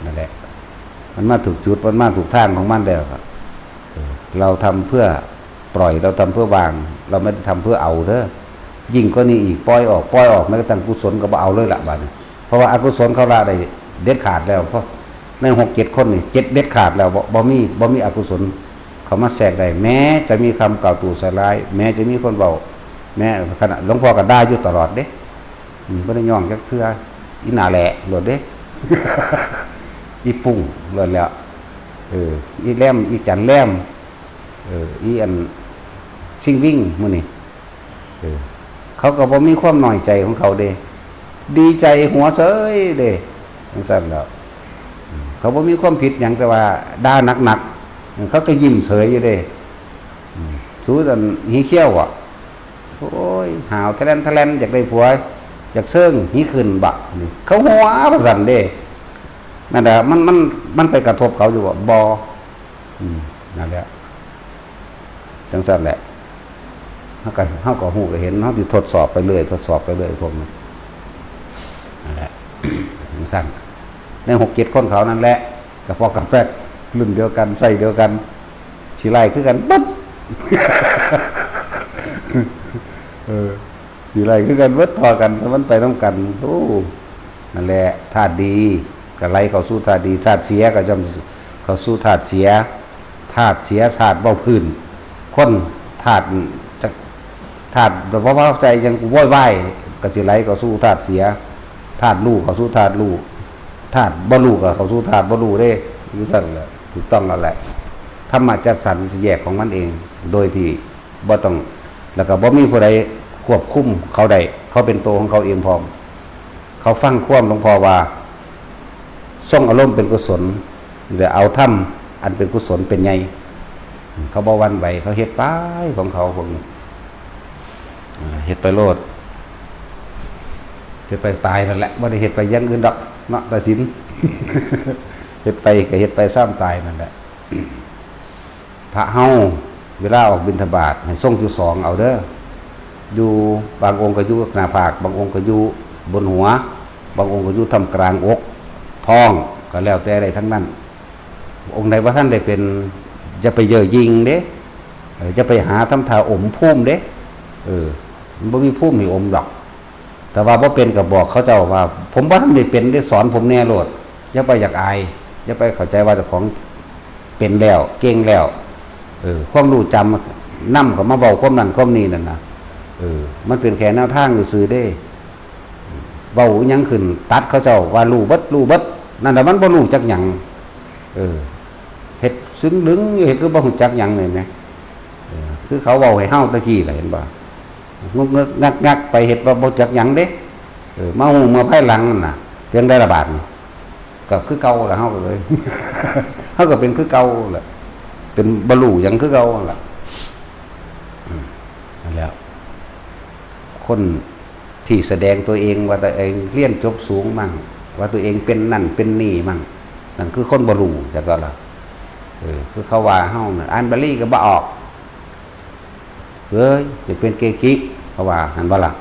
นั่นแหละมันมาถูกจุดมันมาถูกทางของมันแล้วครับเราทำเพื่อปล่อยเราทำเพื่อวางเราไม่ได้ทำเพื่อเอาเด้อยิ่งก็นี่อีกปล่อยออกไม่กระทั่งกุศลก็บ่เอาเลยล่ะบัดนี้เพราะว่าอกุศลเขาละได้เด็ดขาดแล้วเพราะใน6-7คนนี่7เด็ดขาดแล้วบ่มีอกุศลเขามาแทรกได้แม้จะมีคำกล่าวตู่ใส่ร้ายแม้จะมีคนเว้าแม้ขณะหลวงพ่อก็ด่าอยู่ตลอดเด้บ่ได้ย่องจักเทื่ออีหน้าแหละโลดเด้ อีปุ่งโลดแล้วอีแหลมอีจันแหลมอีอันซิ่งวิ่งมื้อนี้เขาก็บ่มีความน้อยใจของเขาเด้ดีใจหัวเสยเด้จังซั่นแล้วเขาบ่มีความผิดหยังแต่ว่าด่าหนักๆเขาก็ยิ้มเฉยอยู่เด้สู้จนหีเขี้ยวอ่ะโอ้ยหาวทะเลนอยากได้ผัวอยากเซิงหีขึ้นบักนี่เขาหัวว่าซั่นเด้นั่นแหละมันไปกระทบเขาอยู่บ่นั่นแหละจังซั่นแหละเฮาก็ฮู้ก็เห็นเฮาสิทดสอบไปเรื่อยพวกนี้ นั่นแหละ สั้นใน6-7คนเขานั่นแหละกับพ่อกับแป๊กรุ่นเดียวกันใส่เดียวกันสิไล่คือกันปั๊บ สิไล่คือกันเบิดพอกันมันไปต้องกันโอ้นั่นแหละธาตุดีก็ไล่เข้าสู่ธาตุดีธาตุเสียก็จำเข้าสู่ธาตุเสียธาตุเสียธาตุเบาพื้นคนธาตุจะธาตุแบบว่าใจยังว้อยว้ายก็สิไล่เข้าสู่ธาตุเสียธาตุรู้เข้าสู่ธาตุรู้ธาตุบ่รู้ก็เข้าสู่ธาตุบ่รู้เด้คือสั่นแหละถูกต้องแล้วแหละธรรมะจัดสรรสิแยกของมันเองโดยที่บ่ต้องแล้วก็บ่มีผู้ใดควบคุมเขาได้เขาเป็นตัวของเขาเองพร้อมเขาฟังความหลวงพ่อว่าส่งอารมณ์เป็นกุศลหรือเอาธรรมอันเป็นกุศลเป็นไงเขาบ่หวั่นไหวเขาเฮ็ดไปของเขาพวกนี้เฮ็ดไปโลดเฮ็ดไปตายนั่นแหละบ่ได้เฮ็ดไปอย่างอื่นดอกเนาะตัดสิน เฮ็ดไปก็เฮ็ดไปซ้ำตายนั่นแหละพระเฮาเวลาออกบิณฑบาตให้ส่งอยู่2เอาเด้ออยู่บางองค์ก็อยู่หน้าผากบางองค์ก็อยู่บนหัวบางองค์ก็อยู่ท่ามกลางอกท้องก็แล้วแต่ใดทั้งนั้นองค์ใดว่าท่านได้เป็นจะไปเย่อยิงเด้จะไปหาทำท่าอมภูมิเด้มันบ่มีภูมิให้อมดอกแต่ว่าบ่เป็นก็บอกเขาเจ้าว่าผมบ่ทันได้เป็นได้สอนผมแน่โลดอย่าไปอยากอายอย่าไปเข้าใจว่าเจ้าของเป็นแล้วเก่งแล้วความรู้จำนำเข้ามาเว้าความนั้นความนี้นั่นน่ะมันเป็นแค่แนวทางซื่อๆเด้เว้าหยังขึ้นตัดเขาเจ้าว่ารู้เบิดนั่นน่ะมันบ่รู้จักหยังเฮ็ดซึ้งลึงเฮ็ดคือบ่ฮู้จักหยังเลยแหมคือเขาเว้าให้เฮาตะกี้ล่ะเห็นบ่งกงักๆไปเฮ็ดบ่จักหยังเด้มาฮู้มาภายหลังนั่นน่ะเพียงได้ระบาดนี่ก็คือเก่าล่ะเฮาก็เลย เฮาก็เป็นคือเก่าล่ะเป็นบ่รู้หยังคือเก่าล่ะนั่นแล้วคนที่แสดงตัวเองว่าตัวเองเรียนจบสูงมั่งว่าตัวเองเป็นนั่นเป็นนี่มั่งนั่นคือคนบ่รู้จักก็ล่ะคือเขาว่าเฮาน่ะอ่านบาลีก็บ่ออกเอ้ยจะเป็นเกกิเขาว่าหันบ่ล่ะ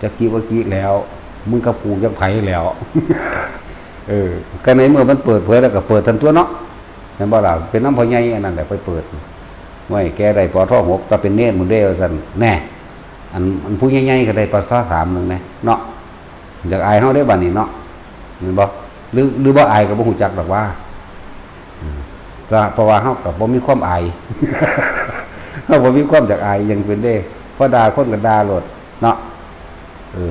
จักกิว่ากิแล้วมึงก็ปลูกจักไผแล้ว ก็ในเมื่อมันเปิดเผยแล้วก็เปิดทันตัวเนาะเห็นบ่ล่ะเป็นน้ำพ่อใหญ่อันนั้นแหละไปเปิดไว้แกได้ปอท่อ6ก็เป็นเนตรหมู่เด้อซั่นแน่อันผู้ใหญ่ๆก็ได้ปอท่อ3นึงแน่เนาะอยากอายเฮาได้บัดนี้เนาะเห็นบ่หรือบ่อายก็บ่ฮู้จักดอกว่าเพราะว่าเฮาก็บ่มีความอาย เฮาบ่มีความอยากอายยังเป็นเด้พอด่าคนก็ด่าโลดเนาะ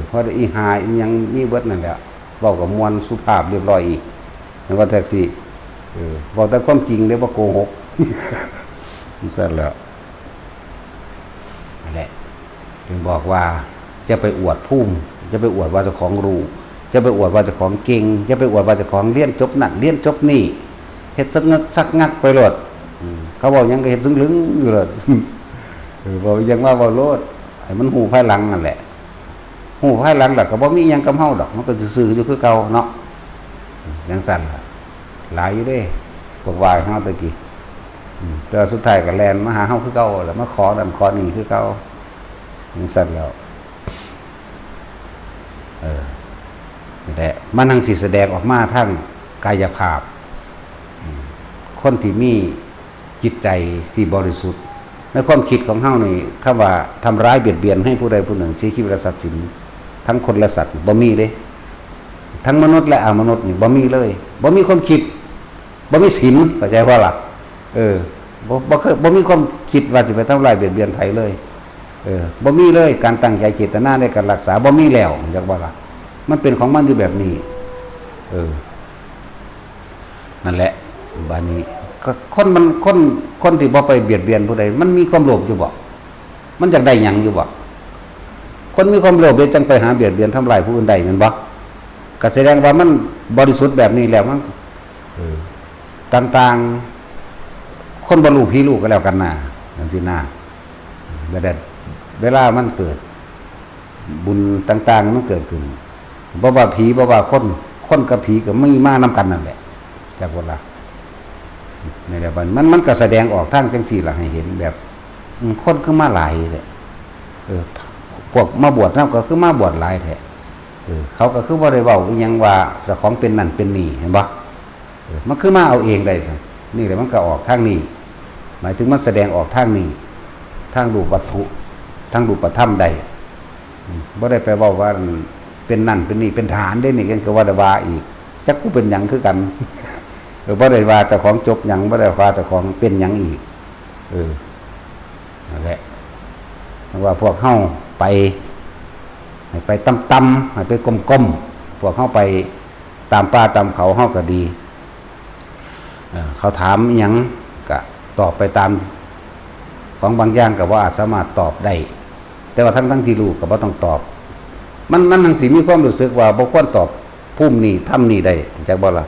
พอได้อีหาอีหยังมีเบิดนั่นแหละเว้ากับมวลสุภาพเรียบร้อยอีกแล้วก็แท็กซี่บอกแต่ความจริงเด้บ่โกหกมันซั่นแล้วนั่นแหละถึงบอกว่าจะไปอวดภูมิจะไปอวดว่าเจ้าของรู้จะไปอวดว่าเจ้าของเก่งจะไปอวดว่าเจ้าของเรียนจบนั่นเรียนจบนี่เฮ็ดซักงักไปโลดเขาบอกยังก็เฮ็ดซึ้งลึงอยู่โลดบอกยังว่าบ่โลดให้มันฮู้ภายหลังนั่นแหละฮู้ภายหลังแล้วก็บ่มีหยังกับเฮาดอกมันก็ซื่อๆอยู่คือเก่าเนาะจังซั่นล่ะหลายอยู่เด้พวกวายเฮาตะกี้แต่สุดท้ายก็แล่นมาหาเฮาคือเก่าแล้วมาขอนั่นขอนี่คือเก่าจังซั่นแล้วนี่แหละมันทั้งสิแสดงออกมาทั้งกายภาพคนที่มีจิตใจที่บริสุทธิ์ในความคิดของเฮานี่คำว่าทำร้ายเบียดเบียนให้ผู้ใดผู้หนึ่งเสียชีวิตและทรัพย์สินทั้งคนและสัตว์บ่มีเด้ทั้งมนุษย์และอมนุษย์นี่บ่มีเลยบ่มีความคิดบ่มีศีลเข้าใจว่าล่ะบ่เคยบ่มีความคิดว่าสิไปทำร้ายเบียดเบียนไผเลยบ่มีเลยการตั้งใจเจตนาในการรักษาบ่มีแล้วจักว่าล่ะมันเป็นของมันอยู่แบบนี้นั่นแหละบาดนี้ก็คนที่บ่ไปเบียดเบียนผู้ใดมันมีความโลภอยู่บ่มันอยากได้หยังอยู่บ่คนมีความโลภเลยจังไปหาเบียดเบียนทำลายผู้อื่นได้แม่นบ่ก็แสดงว่ามันบริสุทธิ์แบบนี้แล้วมั้งต่างๆคนบ่รู้พี่รู้ก็แล้วกันน่ะจังซี่น่ะเวลามันเกิดบุญต่างๆมันเกิดขึ้นบ่ว่าผีบ่ว่าคนกับผีก็มีมานำกันนั่นแหละจักว่าล่ะนี่แหละมันก็แสดงออกทางจังซี่ล่ะให้เห็นแบบคนคือมาหลายแหละพวกมาบวชนำก็คือมาบวชหลายแท้ เขาก็คือบ่ได้เว้าอีหยังว่าเจ้าของเป็นนั่นเป็นนี่เห็นบ่มันคือมาเอาเองได้ซั่นนี่แหละมันก็ออกทางนี้หมายถึงมันแสดงออกทางนี้ทางรูปวัตถุทางรูปธรรมใดบ่ได้ไปเว้าว่าเป็นนั่นเป็นนี่เป็นฐานได้นี่ก็ว่าได้ว่าอีกจักกูเป็นหยังคือกันบ่ได้ว่าเจ้าของจบหยังบ่ได้ว่าเจ้าของเป็นหยังอีกนั่นแหละว่าพวกเฮาไปให้ไปต่ำๆให้ไปก้มๆพวกเฮาไปตามป่าตามเขาเฮาก็ดีเขาถามหยังก็ตอบไปตามของบางอย่างก็ว่าอาจสามารถตอบได้แต่ว่าทั้งที่รู้ก็บ่ต้องตอบมันทั้งสิมีความรู้สึกว่าบ่ควรตอบภูมินี้ธรรมนี้ได้จักบ่ล่ะ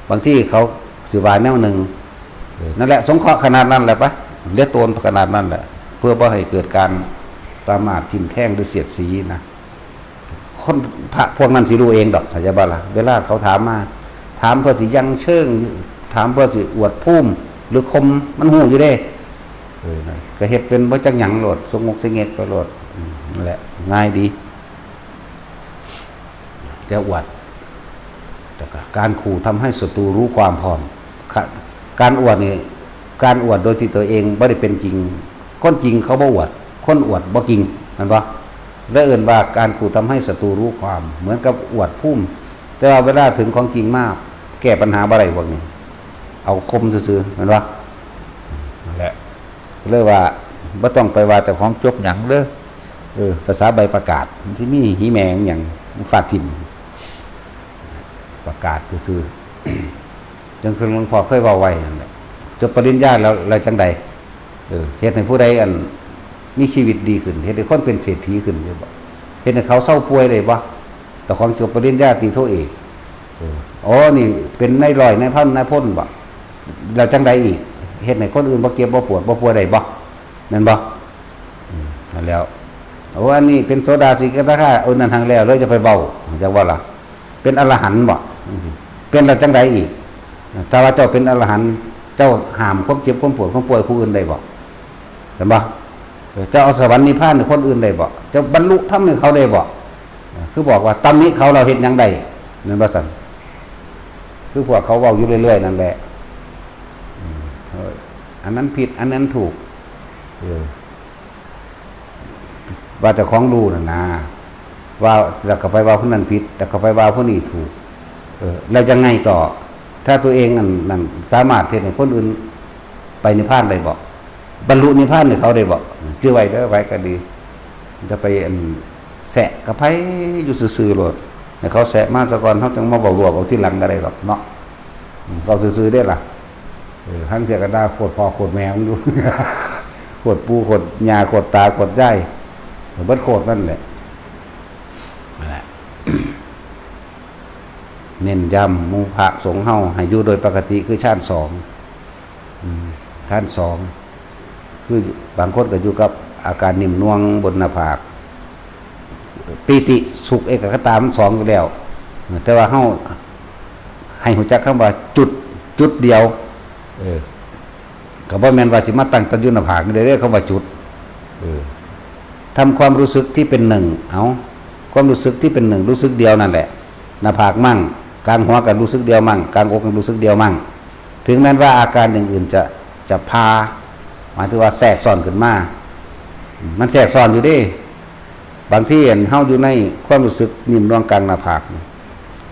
บางที่เขาสิว่าแนวนึงนั่นแหละสงเคราะห์ขนาดนั้นแหละปะเลียโตนขนาดนั้นแหละเพื่อบ่ให้เกิดการประมาททิ่มแท่งหรือเสียดสีนะคนพระพวกนั้นสิรู้เองดอกเข้าใจบ่ล่ะเวลาเขาถามมาถามเพื่อสิยังเชิงถามเพื่อสิอวดภูมิหรือคมมันฮู้อยู่เด้ก็เฮ็ดเป็นบ่จักหยังโลดสงกสงเงกไปโลดนั่นแหละง่ายดีจะอวดแต่การขู่ทำให้ศัตรูรู้ความพร้อมการอวดนี่การอวดโดยที่ตัวเองบ่ได้เป็นจริงคนจริงเขาบ่อวดคนอวดบ่จริงนั่นบ่และเอิ้นว่าการขู่ทำให้ศัตรูรู้ความเหมือนกับอวดภูมิแต่ว่าเวลาถึงของจริงมากแก้ปัญหาบ่ได้พวกนี้เอาคมซื่อๆนั่นบ่นั่นแหละเลยว่าบ่ต้องไปว่าแต่ของจบหยังเด้อภาษาใบประกาศที่มีหีแมงหยังฟาดทิ่มประกาศซื่อๆจังคือหลวงพ่อเคยเว้าไว้นั่นแหละจบปริญญาแล้วจังใดเฮ็ดให้ผู้ใดมีชีวิตดีขึ้นเฮ็ดให้คนเป็นเศรษฐีขึ้นได้บ่เฮ็ดให้เขาเศร้าป่วยได้บ่แต่ของจบปริญญาตรีโทเอกอ๋อนี่เป็นนายร้อยนายพันนายพลบ่แล้วจังใดอีกเฮ็ดให้คนอื่นบ่เจ็บบ่ปวดบ่ป่วยได้บ่นั่นบ่นั่นแล้วโอ้อันนี้เป็นโสดาสิกขานั่นทางแล้วเลยจะไปเว้าจังว่าล่ะเป็นอรหันต์บ่เป็นแล้วจังใดอีกถ้าว่าเจ้าเป็นอรหันต์เจ้าห้ามความเจ็บความปวดความป่วยผู้อื่นได้บ่เห็นบ่เจ้าเอาสวรรค์นิพพานให้คนอื่นได้บ่เจ้าบรรลุธรรมให้เขาได้บ่คือบอกว่าตำหนิเขาเราเฮ็ดหยังได้นั่นบ่ซั่นคือพวกเขาเว้าอยู่เรื่อยๆนั่นแหละอันนั้นผิดอันนั้นถูกว่าเจ้าของรู้น่ะนะว่าแล้วก็ไปว่าผู้นั้นผิดแต่ก็ไปว่าผู้นี้ถูกแล้วยังไงต่อถ้าตัวเองนั่นสามารถเฮ็ดให้คนอื่นไปนิพพานได้บ่บรรลุนิพพานให้เขาได้บ่ชื่อไว้เด้อไว้ก็ดีจะไปแสะกับไผอยู่ซื่อๆโลดให้เขาแสะมาซะก่อนเฮาจังมาเว้ารวบเอาที่หลังก็ได้หรอกเนาะเว้าซื่อๆได้ล่ะทั้งเสียก็ด่าโคตรพ่อโคตรแม่มึงดูโคตรปู่โคตรย่าโคตรตาโคตรยายเบิดโคตรนั่นแหละนั่นแหละเน้นย้ำหมู่พระสงฆ์เฮาให้อยู่โดยปกติคือชาติ2ชาติ2คือบางคนก็อยู่กับอาการนิ่มนวลบนหน้าผากปีติสุขเอกคตามัน2อยู่แล้วแต่ว่าเฮาให้รู้จักคำว่าจุดเดียวก็บ่แม่นว่าสิมาตั้งอยู่หน้าผากได้คำว่าจุดทำความรู้สึกที่เป็นหนึ่งเอาความรู้สึกที่เป็นหนึ่งรู้สึกเดียวนั่นแหละหน้าผากมั่งกลางหัวก็รู้สึกเดียวมั่งกลางอกก็รู้สึกเดียวมั่งถึงแม้ว่าอาการอย่างอื่นจะพาหมายถึงว่าแทรกซ้อนขึ้นมามันแทรกซ้อนอยู่ดิบางที่เฮาอยู่ในความรู้สึกนิ่มนวลกลางหน้าผาก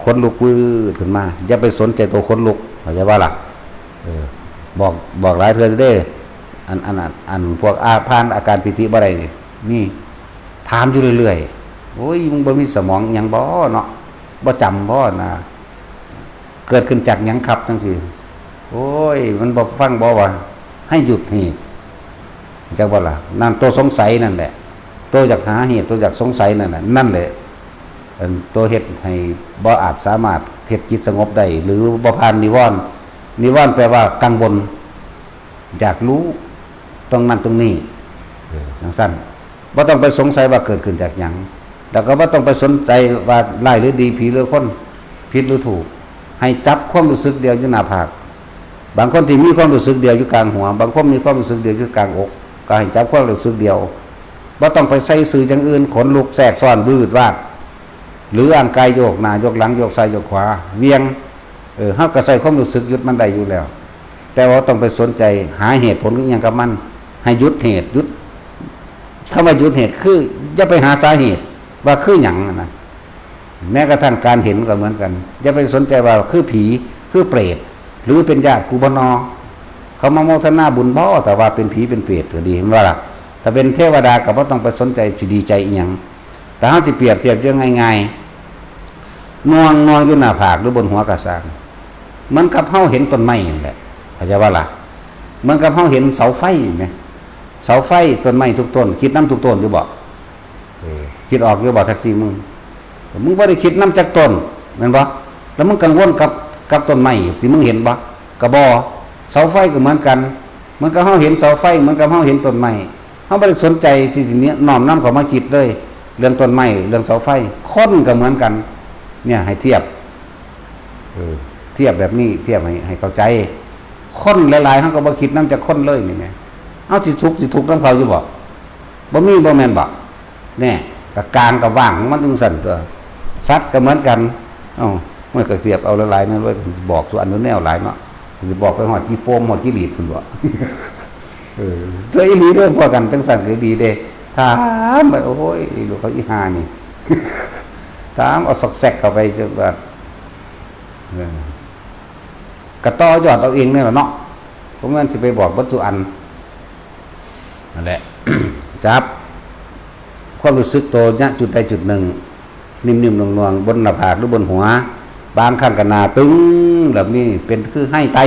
ขนลุกวืดขึ้นมาอย่าไปสนใจตัวขนลุกเข้าใจว่าล่ะบอกหลายเทื่อเด้อันพวกผ่านอาการปิติบ่ได้นี่ถามอยู่เรื่อยๆโอ้ยมึงบ่มีสมองหยังบ่เนาะบ่จำบ่นะเกิดขึ้นจากหยังครับจังซี่โอ้ยมันบ่ฟังบ่ว่าให้หยุดนี่จังว่าล่ะนั่นตัวสงสัยนั่นแหละตัวอยากหาเหตุตัวอยากสงสัยนั่นน่ะนั่นแหละตัวเฮ็ดให้บ่อาจสามารถเฮ็ดจิตสงบได้หรือบ่ผ่านนิวรณ์แปลว่ากังวลอยากรู้ตรงนั้นตรงนี้จังซั่นบ่ต้องไปสงสัยว่าเกิดขึ้นจากหยังแล้วก็บ่ต้องไปสนใจว่าร้ายหรือดีผีหรือคนผิดหรือถูกให้จับความรู้สึกเดียวอยู่หน้าผากบางคนที่มีความรู้สึกเดียวอยู่กลางหัวบางคนมีความรู้สึกเดียวอยู่กลางอกก็ให้จับความรู้สึกเดียวบ่ต้องไปใส่สื่ออย่างอื่นขนลุกแทรกซ้อนวืดวาด หรือร่างกายโยกหน้าโยกหลังโยกซ้ายโยกขวาเวียงเฮาก็ใส่ความรู้สึกหยุดมันได้อยู่แล้ว แต่ว่าต้องไปสนใจหาเหตุผลคือหยังกับมันให้หยุดเหตุหยุดคำว่าหยุดเหตุคืออย่าไปหาสาเหตุว่าคือหยังนะแม้กระทั่งการเห็นก็เหมือนกันอย่าไปสนใจว่าคือผีคือเปรตหรือเป็นญาติกูบนอเขามาโมทนาบุญบ่แต่ว่าเป็นผีเป็นเปรตก็ดีเห็นว่าล่ะถ้าเป็นเทวดาก็บ่ต้องไปสนใจสิดีใจอีหยังแต่เฮาสิเปรียบเทียบยังง่ายๆนวงอยู่หน้าผากหรือบนหัวกระสางเหมือนกับเฮาเห็นต้นไม้นั่นแหละเข้าใจว่าล่ะเหมือนกับเฮาเห็นเสาไฟมั้ยเสาไฟต้นไม้ทุกต้นคิดนำทุกต้นอยู่บ่คิดออกอยู่บ่แท็กซี่มึงบ่ได้คิดนำจักต้นแม่นบ่แล้วมึงกังวลกับต้นไม้ที่มึงเห็นบ่ก็บ่เสาไฟก็เหมือนกันเหมือนกับเฮาเห็นเสาไฟเหมือนกับเฮาเห็นต้นไม้เฮาบ่ได้สนใจสิ่งนี้น้อมนำเข้ามาคิดเลยเรื่องต้นไม้เรื่องเสาไฟคนก็เหมือนกันเนี่ยให้เทียบเทียบแบบนี้เทียบให้เข้าใจคนหลายๆเฮาก็บ่คิดนำจักคนเลยนี่แหมเฮาสิทุกข์นำเขาอยู่บ่บ่มีบ่แม่นบ่แน่ก็กลางก็ว่างมันจังซั่นตัวสัตว์ก็เหมือนกันเอ้ามันก็เทียบเอาหลายๆนั่นเลยสิบอกส่วนอันนู้นแนวหลายเนาะสิบอกไปฮอดกี่โปมฮอดกี่หลีดพุ่นบ่เจออีหลีเด้อพอกันจังซั่นก็ดีเด้ถามโอ้ยลูกเขาอีห่านี่ถามเอาซอกแซกเข้าไปจนว่ากระต่อยอดเอาเองนี่แหละเนาะเพราะงั้นสิไปบอกวัตถุอันนั่นแหละ จับความรู้สึกตัวณจุดใดจุดหนึ่งนิ่มๆนวลๆบนหน้าผากหรือบนหัวบางข้างก็หน้าตึงแบบนี้เป็นคือให้ไต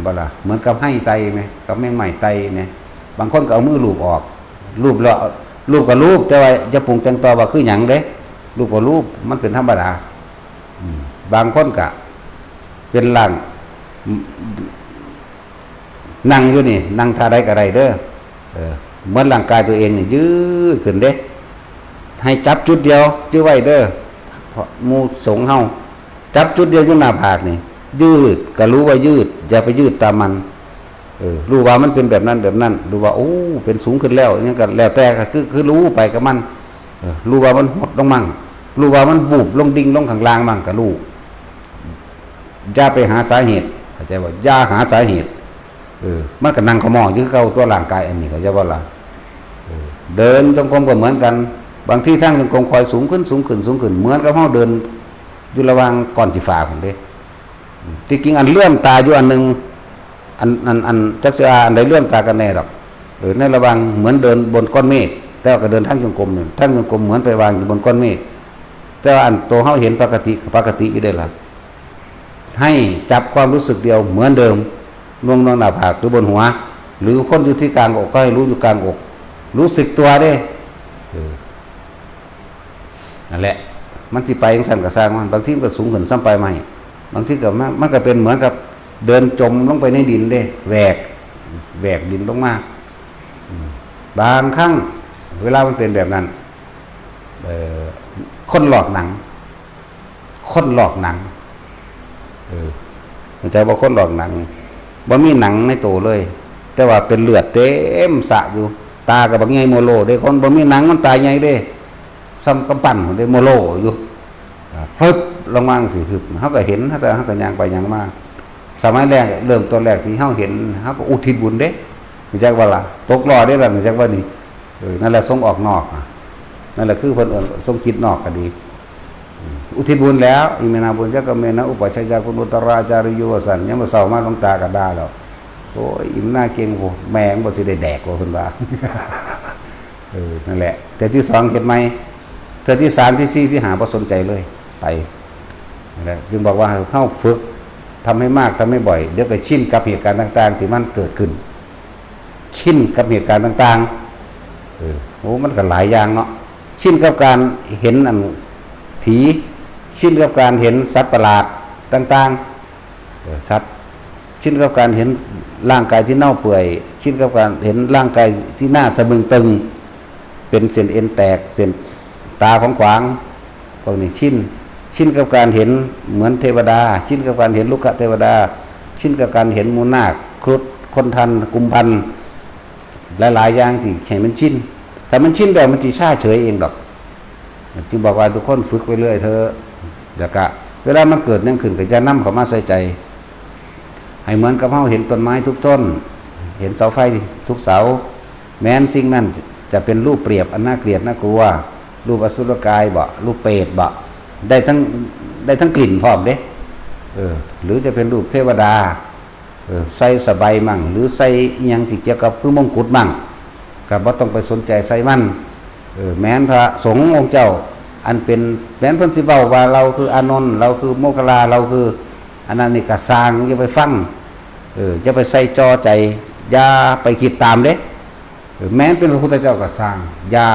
บ่ล่ะเหมือนกับให้ไตมั้ยกับแมงไหม้ไตเนี่ยบางคนก็เอามือลูบออกรูปแล้วรูปกับรูปแต่ว่าจะปรุงแต่งต่อว่าคือหยังเด้รูปกับรูปมันเป็นธรรมดาบางคนก็เป็นร่างนั่งอยู่นี่นั่งท่าใดก็ได้เด้อเหมือนร่างกายตัวเองนี่ยืดขึ้นเด้ให้จับจุดเดียวจื้อไว้เด้อเพราะหมู่สงฆ์เฮาจับจุดเดียวอยู่หน้าผากนี่ยืดก็รู้ว่ายืดอย่าไปยืดตามมันรู้ว่ามันเป็นแบบนั้นรู้ว่าโอ้เป็นสูงขึ้นแล้วอย่างก็แล้วแต่คือรู้ไปกับมันรู้ว่ามันหดลงมั่งรู้ว่ามันวูบลงดิ่งลงข้างล่างมั่งก็รู้อย่าไปหาสาเหตุเข้าใจว่าอย่าหาสาเหตุมันก็นั่งขมองอยู่เข้าตัวร่างกายอันนี้เข้าใจว่าล่ะเดินจงกรมก็เหมือนกันบางที่ทางจงกรมคอยสูงขึ้นเหมือนกับเฮาเดินอยู่ระหว่างก่อนสิฟ้าพุ่นเด้ที่จริงอันเลื่อมตาอยู่อันนึงอันจักสิอันใดเลื่อมตากันแน่ดอกในระหว่างเหมือนเดินบนก้อนเมฆแต่ก็เดินทางจงกรมนี่ทางจงกรมเหมือนไปวางอยู่บนก้อนเมฆแต่ว่าอันตัวเฮาเห็นปกติอยู่ได้ล่ะให้จับความรู้สึกเดียวเหมือนเดิมลงหน้าผากหรือบนหัวหรือคนอยู่ที่กลางอกก็ให้รู้อยู่กลางอกรู้สึกตัวเด้นั่นแหละมันสิไปจังซั่นก็สร้างมันบางทีมันก็สูงขึ้นซ้ำไปใหม่บางทีก็มันก็เป็นเหมือนกับเดินจมลงไปในดินเด้แหวกดินลงมาบางครั้งเวลามันเป็นแบบนั้นคนหลอกหนังเข้าใจบ่คนหลอกหนังบ่มีหนังในตัวเลยแต่ว่าเป็นเลือดเต็มสะอยู่ตาก็บักใหญ่โมโลเด้คนบ่มีหนังมันตาใหญ่เด้ซ้ำกำปั้นเด้โมโลอยู่พึบลงมาสิคือเฮาก็เห็นเฮาก็ย่างไปย่างมาสมัยแรกเริ่มต้นแรกที่เฮาเห็นเฮาก็อุทิศบุญเด้รู้จักว่าล่ะตกรอได้ล่ะรู้จักว่านี่นั่นแหละส่งออกนอกนั่นแหละคือเพิ่นส่งจิตนอกก็ดีอุทิศบุญแล้วอิเมนาบุญจักเมนะอุปชัยญาคุณอุตราจาริโยสันยังบ่เศร้ามาหลวงตาก็ด่าแล้วโอ้ยอิ่มหน้าเก่งโหแม่งบ่สิได้แดกว่าเพิ่นว่านั่นแหละแต่ที่2เฮ็ดใหม่แต่ที่3ที่4ที่5บ่สนใจเลยไปนั่นแหละจึงบอกว่าเฮาฝึกทำให้มากทำให้บ่อยเดี๋ยวก็ชินกับเหตุการณ์ต่างๆที่มันเกิดขึ้นชินกับเหตุการณ์ต่างๆโอ้มันก็หลายอย่างเนาะชินกับการเห็นอันผีชินกับการเห็นสัตว์ประหลาดต่างๆสัตว์ชินกับการเห็นร่างกายที่เน่าเปื่อยชินกับการเห็นร่างกายที่หน้าทะมึงตึงเป็นเส้นเอ็นแตกเส้นตาของขวางพวกนี้ชินกับการเห็นเหมือนเทวดาชินกับการเห็นลูกเทวดาชินกับการเห็นมูนาคครุฑคนทันกุมพันหลายๆอย่างที่ใช่มันชินแต่มันชินแล้วมันสิชาเฉยเองดอก จึงบอกว่าทุกคนฝึกไปเรื่อยเถอะแล้วก็เวลามันเกิดนั่นขึ้นก็จะนำเข้ามาใส่ใจให้เหมือนกับเฮาเห็นต้นไม้ทุกต้นเห็นเสาไฟทุกเสาแม้นสิ่งนั้นจะเป็นรูปเปรียบอันน่าเกลียดน่ากลัวรูปอสุรกายบ่รูปเปรตบ่ได้ทั้งกลิ่นพร้อมเด้หรือจะเป็นรูปเทวดาใส่สบายมั่งหรือใส่อิหยังที่เกี่ยวกับคือมงกุฎมั่งก็บ่ต้องไปสนใจใส่มันแม้นพระสงฆ์องค์เจ้าอันเป็นแม้นเพิ่นสิเว้าว่าเราคืออานนท์เราคือโมคคัลลาเราคืออันนั้นนี่ก็สร้างอย่าไปฟังจะไปใส่จอใจอย่าไปคิดตามเด้แม้นเป็นพระพุทธเจ้าก็สร้างอย่า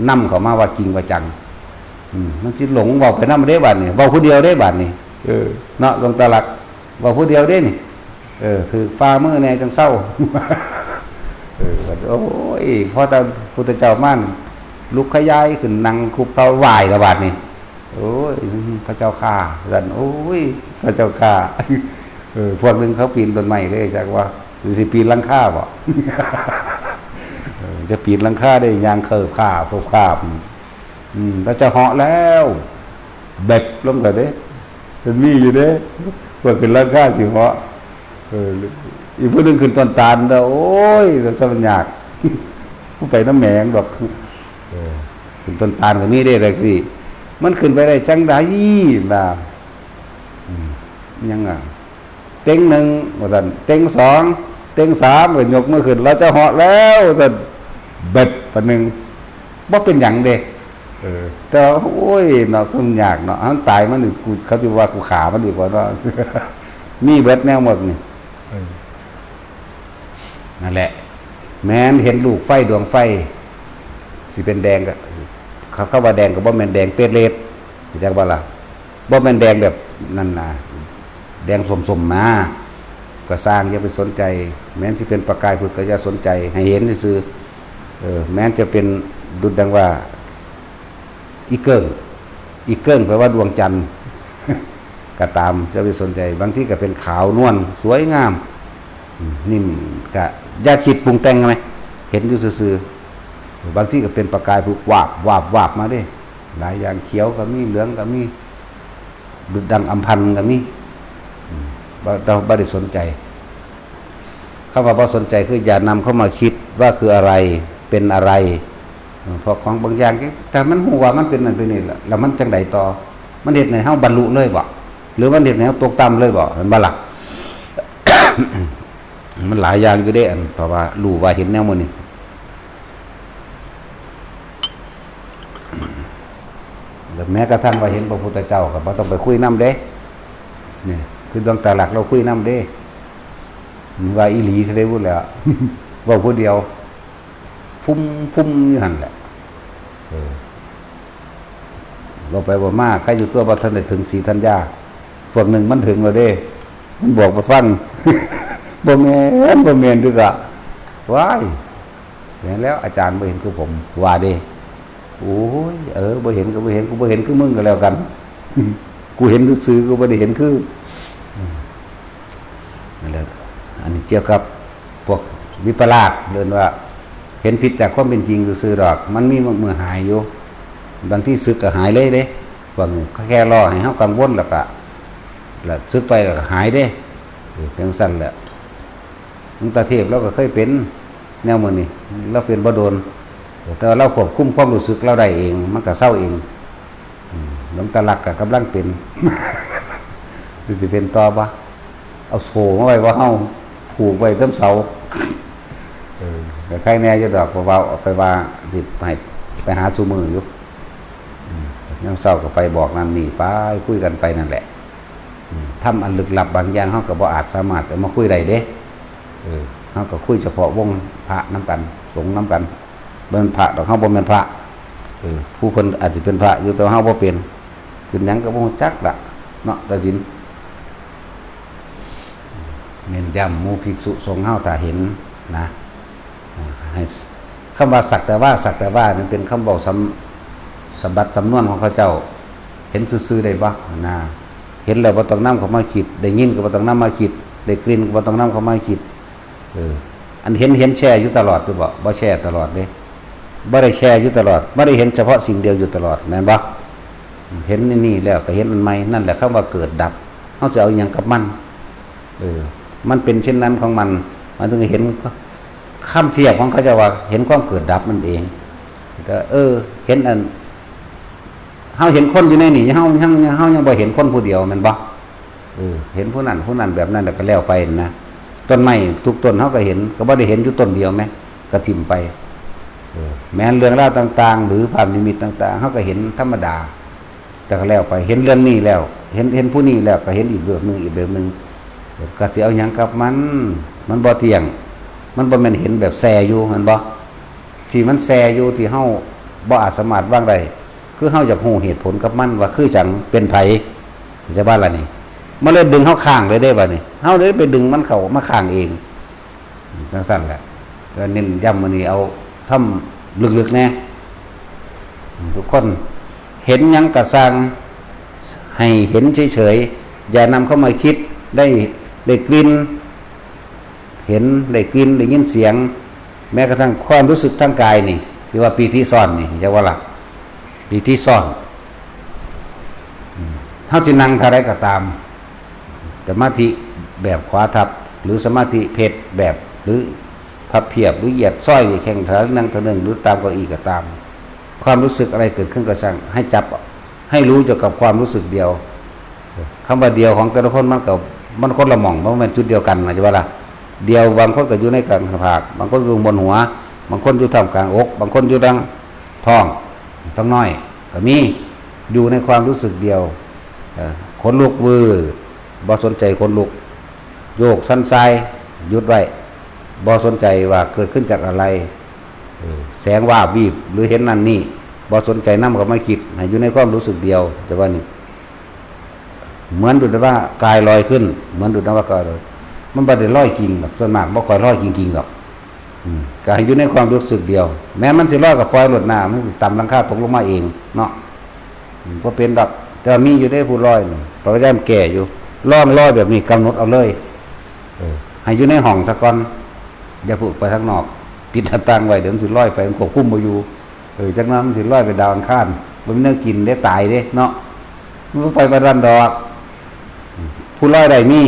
นำเข้ามาว่าจริงว่าจังมันสิหลงเว้าไปนำเด้บัดนี้เว้าผู้เดียวเด้บัดนี้เนาะหลวงตาหลักเว้าผู้เดียวเด้นี่ถือฟ้ามือแน่จังเศร้าโอ้ยพอแต่พุทธเจ้ามั่นลุกขยายขึ้นนั่งคุบเขาไหวระบาดนี่โอ้ยพระเจ้าข้าสันโอ้ยพระเจ้าข้าพวกนึงเขาปีนต้นไม้เลยจากว่าสิปีนหลังคาบ่จะปีนหลังคาได้ยางเคิบข้าพวกข้าพระเจ้าเหาะแล้วเบ็ดลงกันเด้เป็นมีอยู่เด้เพื่อขึ้นหลังคาสิเหาะอีกผู้นึงขึ้นต้นตาลแล้วโอ้ยเราจะมันยากผู้ไปน้ำแหมงดอกขึ้นต้นตาลก็มีได้เลยสิมันขึ้นไปได้จังได้นะยังอ่ะเต็งหนึ่งว่าสันเต็งสองเต็งสามก็ยกมือขึ้นเราจะเหาะแล้วสันเบ็ดปนหนึ่งบ่เป็นอย่างเด็กแต่โอ้ยเนาะมันยากเนาะมันตายมันนี่กูเขาจะว่ากูขามันดีกว่าเนาะมีเบ็ดแนวหมดนี่นั่นแหละแม้นเห็นลูกไฟดวงไฟสิเป็นแดงก็เขาว่าแดงก็บ่แม่นแดงเปรตเลดจักบ่ล่ะบ่แม่นแดงแบบนั่นน่ะแดงสมๆมาก็สร้างอย่าไปสนใจแม้นสิเป็นประกายพุทธก็อย่าสนใจให้เห็นซื่อแม้นจะเป็นดุจดังว่าอีเกิ้งแปลว่าดวงจันทร์ก็ตามจะไปสนใจบางที่ก็เป็นขาวนวลสวยงามนิ่มก็อย่าคิดปรุงแต่งไหมเห็นอยู่ซื่อบางที่ก็เป็นประกายผูกวาบมาเด้หลายอย่างเขียวก็มีเหลืองก็มีดุจดังอัมพันธ์ก็มีเราไม่ได้สนใจคำว่าบ่สนใจคืออย่านำเข้ามาคิดว่าคืออะไรเป็นอะไรพอของบางอย่างแต่มันหัวมันเป็นนั่นเป็นนี่แล้วมันจังไดต่อมันเฮ็ดให้เฮาบรรลุเลยบ่หรือมันเฮ็ดให้เฮาตกต่ำเลยบ่มันบ่ล่ะ มันหลายอย่างอยู่เด้อันเพราะว่ารู้ว่าเห็นแนวมื้อนี้แล้วแม้กระทั่งว่าเห็นพระพุทธเจ้าก็บ่ต้องไปคุยนำเด้นี่คือดวงตาหลักเราคุยนำเด้ว่าอีหลีซะได้พูดแล้วเว้าผู้เดียวฟุ้มอยู่หั่นแหละเราไปบ่มาใครอยู่ตัวบ่ทันได้ถึงสีธัญญาพวกหนึ่งมันถึงแล้วเด้มันบอกบ่ฟังบ่แม่นดึกอ่ะว้ายเห็นแล้วอาจารย์บ่เห็นคือผมว่าเด้โอ้ยบ่เห็นก็บ่เห็นกูบ่เห็นคือมึงก็แล้วกันกูเห็นซื่อๆกูบ่ได้เห็นคือนั่นแหละอันนี้เกี่ยวกับพวกวิปลาสเรียนว่าเห็นผิดจากความเป็นจริงซื่อๆดอกมันมีเมื่อหายอยู่บางที่ซึกก็หายเลยเด้บางแค่รอให้เฮากังวลแล้วก็แล้วซึกไปก็หายเด้เพียงสั้นแหละหลวงตาเทพเราก็เคยเป็นแนวมื้อนี้เราเป็นบ่โดนแต่เราควบคุมความรู้สึกเราได้เองมันก็เศร้าเองหลวงตาหลักก็กำลังเป็นสิเป็นต่อบ่เอาโซ่มาไว้ว่าเฮาผูกไว้เต็มเสาแต่ใครแน่จะดอกเพราะว่าไปว่าที่ไปหาซูมืออยู่ยังเศร้าก็ไปบอกนั่นนี่ไปคุยกันไปนั่นแหละทำอันลึกลับบางอย่างเขาก็บ่อาจสามารถจะมาคุยได้เด้เขาก็คุยเฉพาะวงพระน้ำกันสงฆ์น้ำกันเป็นพระแต่เขาบ่เป็นพระผู้คนอาจจะเป็นพระอยู่แต่เขาบ่เป็นคือหยังก็บ่จักละเนาะแต่สินเน้นย้ำหมู่ภิกษุสงฆ์เฮาถ้าเห็นนะให้คำว่าสักแต่ว่านั่นเป็นคำบอกสมบัติสำนวนของเขาเจ้าเห็นซื่อๆได้บ่นะเห็นแล้วบ่ต้องนำเข้ามาคิดได้ยินก็บ่ต้องนำมาคิดได้กลิ่นก็บ่ต้องนำเข้ามาคิดอันเห็นแช่อยู่ตลอดหรือบ่แช่ตลอดเด้ บ่ได้แชร์อยู่ตลอดบ่ได้เห็นเฉพาะสิ่งเดียวอยู่ตลอดแม่นบ่เห็นนี่แล้วก็เห็นอันใหม่นั่นแหละคำว่าเกิดดับเฮาจะเอาหยังกับมันมันเป็นเช่นนั้นของมันถึงเห็นคำเทียบของเขาจะว่าเห็นความเกิดดับมันเองก็เห็นอันเฮาเห็นคนอยู่ในนี่เฮายังบ่เห็นคนผู้เดียวแม่นบ่เห็นผู้นั้นแบบนั้นแล้วก็แล้วไปนะต้นไม้ทุกต้นเฮาก็เห็นก็บ่ได้เห็นอยู่ต้นเดียวแม้ก็ทิ่มไปแม้นเรื่องราวต่างๆหรือภาพนิมิตต่างๆเฮาก็เห็นธรรมดาแต่ก็แล้วไปเห็นเรื่องนี้แล้วเห็นผู้นี้แล้วก็เห็นอีกแบบนึงก็สิเอาหยังกับมันบ่เที่ยงมันบ่แม่นเห็นแบบแซ่อยู่แม่นบ่ที่มันแซ่อยู่ที่เฮาบ่อาจสามารถวางได้คือเฮาอยากรู้เหตุผลกับมันว่าคือจังเป็นไผจะว่าล่ะนี่มันเลยดึงเฮาข้างเลยได้บัดนี้เฮาเลยไปดึงมันเข้ามาข้างเองจังซั่นแหละก็เน้นย้ำมื้อนี้เอาทำลึกๆแน่ทุกคนเห็นหยังก็สร้างให้เห็นเฉยๆอย่านำเข้ามาคิดได้กลิ่นเห็นได้กลิ่นได้ยินเสียงแม้กระทั่งความรู้สึกทางกายนี่ที่ว่าปีที่ซ่อนนี่จะว่าล่ะปีที่ซ่อนเฮาสินั่งท่าใดก็ตามสมาธิแบบขวาทับหรือสมาธิเพชรแบบหรือพับเพียบหรือเหยียดซ้อยแข่งขานั่งเท่านึงหรือตามเก้าอี้ก็ตามความรู้สึกอะไรเกิดขึ้นก็ช่างให้จับให้รู้เกี่ยวกับความรู้สึกเดียวคำว่าเดียวของแต่ละคนมันคนละหม่องเพราะมันจุดเดียวกันนะจะว่าล่ะเดียวบางคนก็อยู่ในกลางผากบางคนอยู่บนหัวบางคนอยู่ท่ามกลางอกบางคนอยู่ดังท้องท้องน้อยก็มีอยู่ในความรู้สึกเดียวขนลุกวือบ่สนใจขนลุกโยกสั้นทรายหยุดไว้บ่สนใจว่าเกิดขึ้นจากอะไรแสงว่าบีบหรือเห็นนั่นนี่บ่สนใจนำก็ไม่คิดให้อยู่ในความรู้สึกเดียวแต่ว่านี่เหมือนดุจว่ากายลอยขึ้นเหมือนดุจว่ากายลอยมันบ่ได้ลอยจริงหรอกส่วนมากบ่ค่อยลอยจริงๆหรอกกายอยู่ในความรู้สึกเดียวแม้มันสิลอยกับปล่อยหลดน้ำมันต่ำหลังคาตกลงมาเองเนาะบ่เป็นดอกแต่มีอยู่ได้ผู้ลอยพยายามแก่อยู่ลอยแบบนี้กำหนดเอาเลยให้อยู่ในห้องซะก่อนอย่าพึ่งไปทางนอกปิดหน้าต่างไว้เดี๋ยวมันสิลอยไปมันควบคุมบ่อยู่จังนั้นมันสิลอยไปดาวอังคารบ่มีเนื้อกินได้ตายเด้เนาะมันไปบ่ทันดอกผู้ลอยได้มี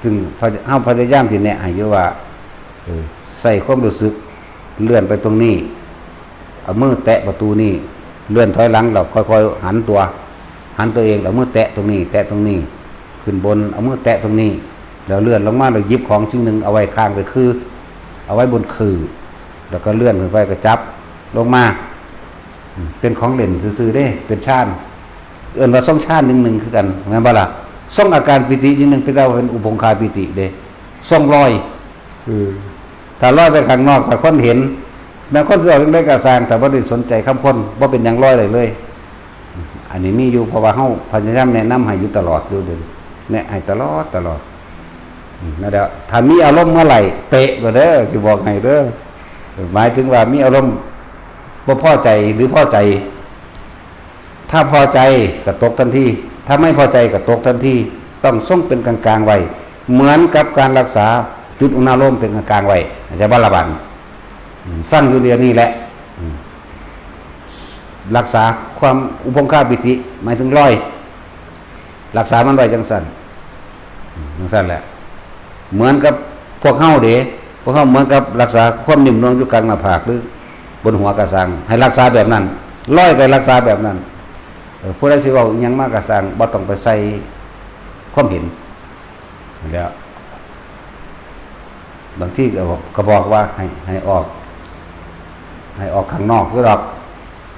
ถึงเฮาพยายามสิแนะให้อยู่ว่าใส่ความรู้สึกเลื่อนไปตรงนี้เอามือแตะประตูนี่เลื่อนถอยหลังเราค่อยๆหันตัวเองเอามือแตะตรงนี้แตะตรงนี้ขึ้นบนเอามือแตะตรงนี้แล้วเลื่อนลงมาแล้วหยิบของสิ่งหนึ่งเอาไว้ข้างไปคือเอาไว้บนคือแล้วก็เลื่อนขึ้นไปก็จับลงมาเป็นของเล่นซื่อๆเด้เป็นชาญเอื่นว่าส่งชาญหนึ่งคือกันแม่นบ่ล่ะส่งอาการปิตินึงเป็นว่าเป็นอุปงคาปิติเด้ส่งลอยถ้าลอยไปข้างนอกถ้าคนเห็นแม้คนสิเอาจังได๋ก็สร้างแต่บ่ได้สนใจคำคนบ่เป็นหยังลอยเลยอันนี้มีอยู่เพราะว่าเฮาพยายามแนะนำให้อยู่ตลอดอยู่เด้แนะให้ตลอดนั่นแหละถ้ามีอารมณ์เมื่อไหร่เตะก็เด้อสิบอกให้เด้อหมายถึงว่ามีอารมณ์บ่พอใจหรือพอใจถ้าพอใจก็ตกทันทีถ้าไม่พอใจก็ตกทันทีต้องทรงเป็นกลางๆไว้เหมือนกับการรักษาจุดอุณหภูมิเป็นกลางๆไว้จะบ่ระบาดฟังอยู่เดียวนี้แหละรักษาความอุปงคาปิติหมายถึงลอยรักษามันไว้จังซั่นแหละเหมือนกับพวกเฮาเด้พวกเฮาเหมือนกับรักษาความนิ่มนวลอยู่กลางหน้าผากหรือบนหัวกระสังให้รักษาแบบนั้นลอยก็รักษาแบบนั้นผู้ใดสิเว้าอิหยังมากระสังบ่ต้องไปใส่ความเห็นแล้วบางทีก็บอกว่าให้ออกข้างนอกคือดอก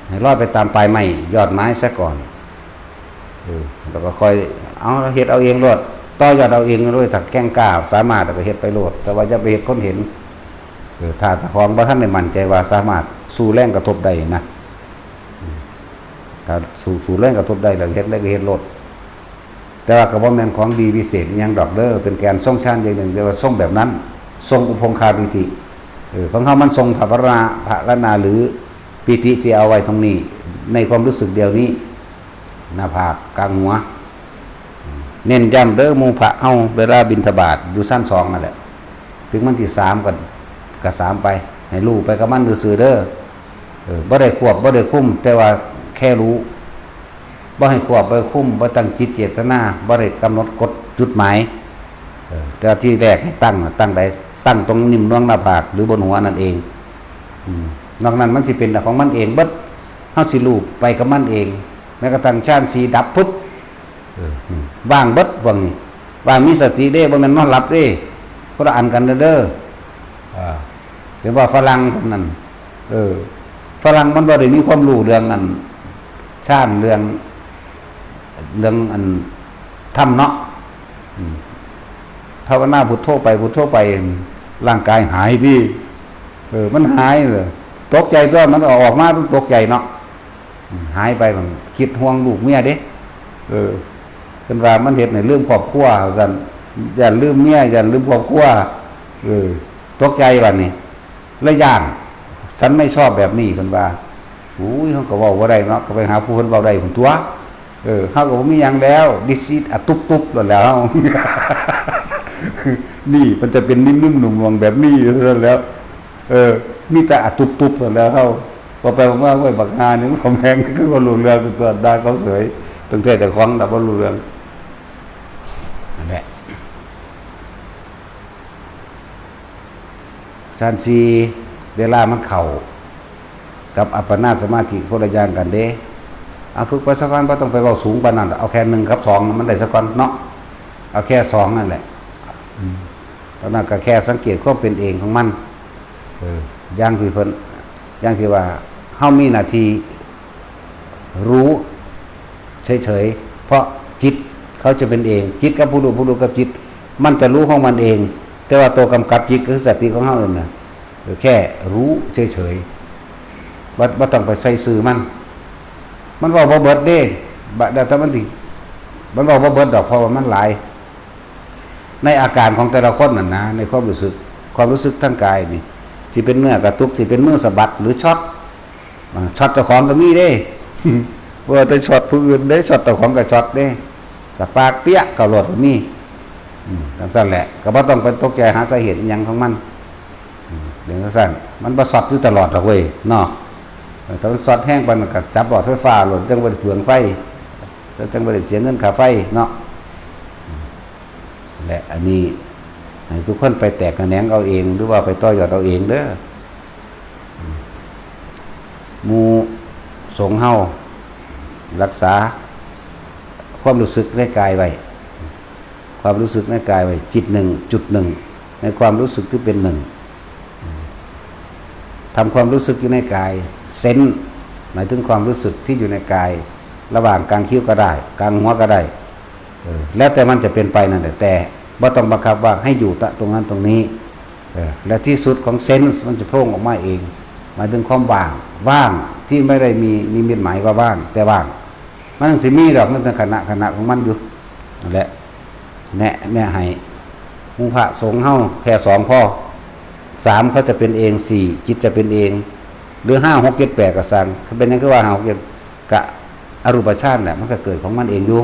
ให้ลอยไปตามปลายไม้ยอดไม้ซะก่อนแล้วก็ค่อยเอาเฮ็ดเอาเองโลดต่อยอดเอาเองด้วยถ้าแกล้งกล้าสามารถก็เฮ็ดไปโลดแต่ว่าอย่าไปเฮ็ดคนเห็นถ้าของบ่ทันได้มั่นใจว่าสามารถสู้แรงกระทบได้นะถ้าสู้แรงกระทบได้แล้วเฮ็ดได้ก็เฮ็ดโลดแต่ว่าก็บ่แม่นของดีพิเศษอิหยังดอกเด้อเป็นแกนทรงฌานอย่างหนึ่งแต่ว่าทรงแบบนั้นทรงอุปงคาปิติของเฮามันทรงภาวนาหรือปิติที่เอาไว้ตรงนี้ในความรู้สึกเดียวนี้หน้าผากกลางหัวเน้นย้ำเด้อหมู่พระเฮาเวลาบิณฑบาตอยู่ชั้น2นั่นแหละถึงมันที่3ก็3ไปให้รู้ไปกับมันซื่อๆเด้อ บ่ได้ควบบ่ได้คุมแต่ว่าแค่รู้บ่ให้ควบบ่ให้คุมบ่ตั้งจิตเจตนาบ่ได้กำหนดกฎจุดหมายแต่ที่แรกให้ตั้งใดตั้งตรงนิ่มน่วงหน้าผากหรือบนหัวนั่นเองนอกนั้นมันสิเป็นของมันเองเบิดเฮาสิรู้ไปกับมันเองแม้กระทั่งฌานสีดับปุ๊บว่างเบิดว่างนี่ว่างมีสติเด้บ่แม่นนอนหลับเด้คนละอันกันเด้อเห็นว่าฝรั่งพวกนั้นฝรั่งมันบ่ได้มีความรู้เรื่องอันฌานเรื่องอันธรรมเนาะภาวนาพุทโธไปร่างกายหายดิมันหายเลยตกใจตัวมันออกมาต้องตกใจเนาะหายไปมันคิดห่วงลูกเมียเด้เป็นว่ามันเฮ็ดให้ลืมครอบครัวซั่นอย่าลืมเมียอย่าลืมครอบครัวตกใจบัดนี้เลยย่านฉันไม่ชอบแบบนี้เพิ่นว่าอุ้ยเฮาก็เว้าบ่ได้เนาะก็ไปหาผู้เพิ่นเว้าได้พุ่นตัวเฮาก็บ่มีหยังแล้วดิสิตอะตุบๆแล้ว นี่มันจะเป็นนิ่มๆหนุ่มๆแบบนี้แล้วมีแต่อะตุบๆแล้วเฮาพอไปว่าไว้บักงานนึงผมแฮงคือบ่รู้เรื่องตัวด่าเขาเสยตั้งแต่ของดับบ่รู้เรื่องนั่นแหละฌานสีเวลามันเข้ากับอัปปนาสมาธิคนละอย่างกันเด้เอาฝึกไปสักวันบ่ต้องไปเว้าสูงปานนั้นเอาแค่1กับ2มันได้สักก่อนเนาะเอาแค่2นั่นแหละตอนนั้นก็แค่สังเกตความเป็นเองของมันอย่างที่เพิ่นอย่างที่ว่าเฮามีหน้าที่รู้เฉยๆเพราะจิตเขาจะเป็นเองจิตกับผู้รู้กับจิตมันจะรู้ของมันเองแต่ว่าตัวกำกับจิตคือสติของเฮานั่นน่ะแค่รู้เฉยๆบ่ต้องไปใส่ซื่อมันเว้าบ่เบิดเด้บัดแต่มันเว้าบ่เบิดดอกเพราะว่ามันหลายในอาการของแต่ละคนนั่นนะในความรู้สึกทางกายนี่ที่เป็นเนื้อกระตุกที่เป็นมือสะบัดหรือช็อตเจ้าของก็มีเด้ ว่าแต่ช็อตผู้อื่นได้ช็อตเจ้าของก็ช็อตเด้สปากเปียกเข้ารถก็มีจังซั่นแหละก็บ่ต้องไปตกใจหาสาเหตุอิหยังของมันเดี๋ยวจังซั่นมันบ่ช็อตอยู่ตลอดหรอกเว้ยเนาะถ้ามันช็อตแห้งปานนั้นก็จับหลอดไฟฟ้าโลดจังบ่ได้เปลืองไฟจังบ่ได้เสียเงินค่าไฟเนาะและอันนี้ให้ทุกคนไปแตกกระแหนงเอาเองหรือว่าไปต่อยอดเอาเองเด้อหมู่สงฆ์เฮารักษาความรู้สึกในกายไว้ความรู้สึกในกายไว้จิต1.1ในความรู้สึกที่เป็น1ทำความรู้สึกอยู่ในกายเซนส์หมายถึงความรู้สึกที่อยู่ในกายระหว่างกลางคิ้วก็ได้กลางหัวก็ได้แล้วแต่มันจะเป็นไปนั่นแหละแต่บ่ต้องบังคับว่าให้อยู่ตรงนั้นตรงนี้และที่สุดของเซนส์มันจะโผล่ออกมาเองหมายถึงความว่างที่ไม่ได้มีนิมิตหมายว่าว่างแต่ว่างมันต้องสิมีดอกมันเป็นขณะของมันอยู่นั่นแหละแนะให้หมู่พระสงฆ์เฮาแค่2พอ3เขาจะเป็นเอง4จิตจะเป็นเองหรือ5 6 7 8ก็สั่งถ้าเป็นอย่างคือว่า5 6 7กะอรูปฌานแหละมันก็เกิดของมันเองอยู่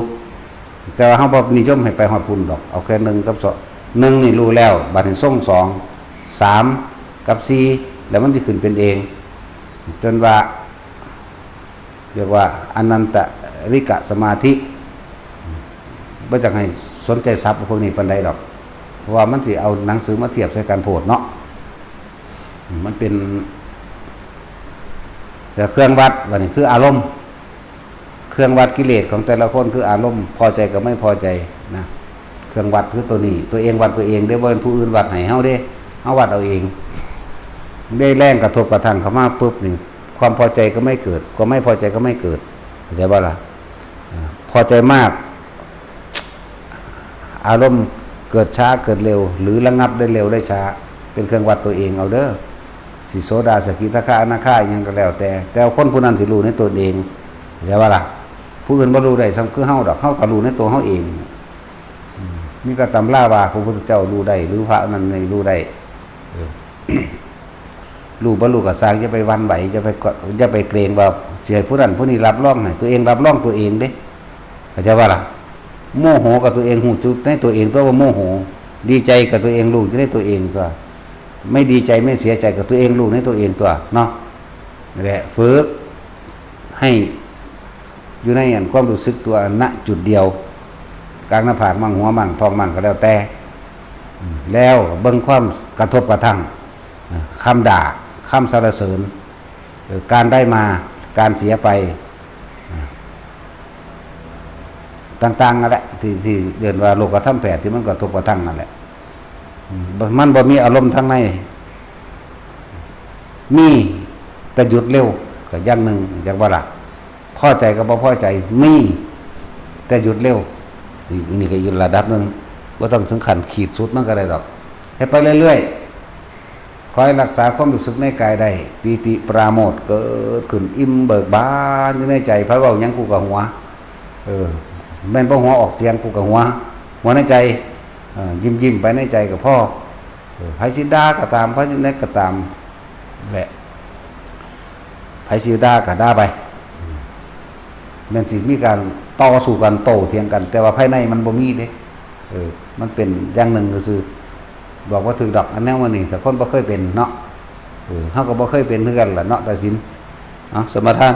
แต่ว่าเฮาบ่นิยมให้ไปฮอดพุ่นดอกเอาแค่1กับ2 1นี่รู้แล้วบัดนี้ส่ง2 3กับ4แล้วมันสิขึ้นเป็นเองจนว่าเรียกว่าอนันตริกะสมาธิบ่จักให้สนใจศัพท์พวกนี้ปานใดดอกเพราะว่ามันสิเอาหนังสือมาเทียบใส่กันโพดเนาะมันเป็นแต่เครื่องวัดว่านี่คืออารมณ์เครื่องวัดกิเลสของแต่ละคนคืออารมณ์พอใจกับไม่พอใจนะเครื่องวัดคือตัวนี้ตัวเองวัดตัวเองได้บ่เป็นผู้อื่นวัดให้เฮาเด้เฮาวัดเอาเองได้แรงกระทบกระทั่งเข้ามาปุ๊บนี่ความพอใจก็ไม่เกิดความไม่พอใจก็ไม่เกิดเข้าใจบ่ล่ะพอใจมากอารมณ์เกิดช้าเกิดเร็วหรือระงับได้เร็วได้ช้าเป็นเครื่องวัดตัวเองเอาเด้อสิโสดาสกิทาคาอนาคาอิหยังก็แล้วแต่คนผู้นั้นสิรู้ในตัวเองเข้าใจบ่ล่ะผู้อื่นบ่รู้ได้ซ้ำคือเฮาดอกเฮาก็รู้ในตัวเฮาเองมีแต่ตำราว่าพระพุทธเจ้ารู้ได้หรือพระนั้นไม่รู้ได้รู้บ่รู้ก็สร้างจะไปวันไหวจะไปเกรงว่าสิให้ผู้นั้นผู้นี้รับรองให้ตัวเองรับรองตัวเองเด้เข้าใจบ่ล่ะโมโหกับตัวเองหูจุดในตัวเองตัวว่าโมโหดีใจกับตัวเองรู้อยู่ในตัวเองตัวไม่ดีใจไม่เสียใจกับตัวเองรู้ในตัวเองตัวเนาะ นั่นแหละฝึกให้อยู่ในอันความรู้สึกตัวณจุดเดียวกลางหน้าผากมั่งหัวมั่งท้องมั่งก็แล้วแต่แล้วเบิ่งความกระทบกระทั่งคำด่าคำสรรเสริญการได้มาการเสียไปต่างๆนั่นแหละที่เดินว่าโลกธรรม8ที่มันกระทบกระทั่งนั่นแหละมันบ่มีอารมณ์ทางในมีแต่หยุดเร็วก็อย่างหนึ่งอย่างว่าล่ะพอใจก็บ่พอใจมีแต่หยุดเร็วนี่ก็อยู่ระดับหนึ่งบ่ต้องถึงขั้นขีดสุดมันก็ได้ดอกให้ไปเรื่อยๆคอยรักษาความรู้สึกในกายได้ปีติปราโมทย์เกิดขึ้นอิ่มเบิกบานอยู่ในใจไผเว้าหยังกูก็หัวแม่นบ่หัวออกเสียงกูก็หัวในใจยิ้มไปในใจกับพ่อไผสิด่าก็ตามไผสิแนกก็ตามแหละไผสิด่าก็ด่าไปแม่นสิมีการต่อสู้กันโต้เถียงกันแต่ว่าภายในมันบ่มีเด้มันเป็นอย่างหนึ่งก็คือบอกว่าถือดอกอันแนวมันนี่แต่คนบ่เคยเป็นเนาะเฮาก็บ่เคยเป็นคือกันล่ะเนาะแต่สินสมาทาน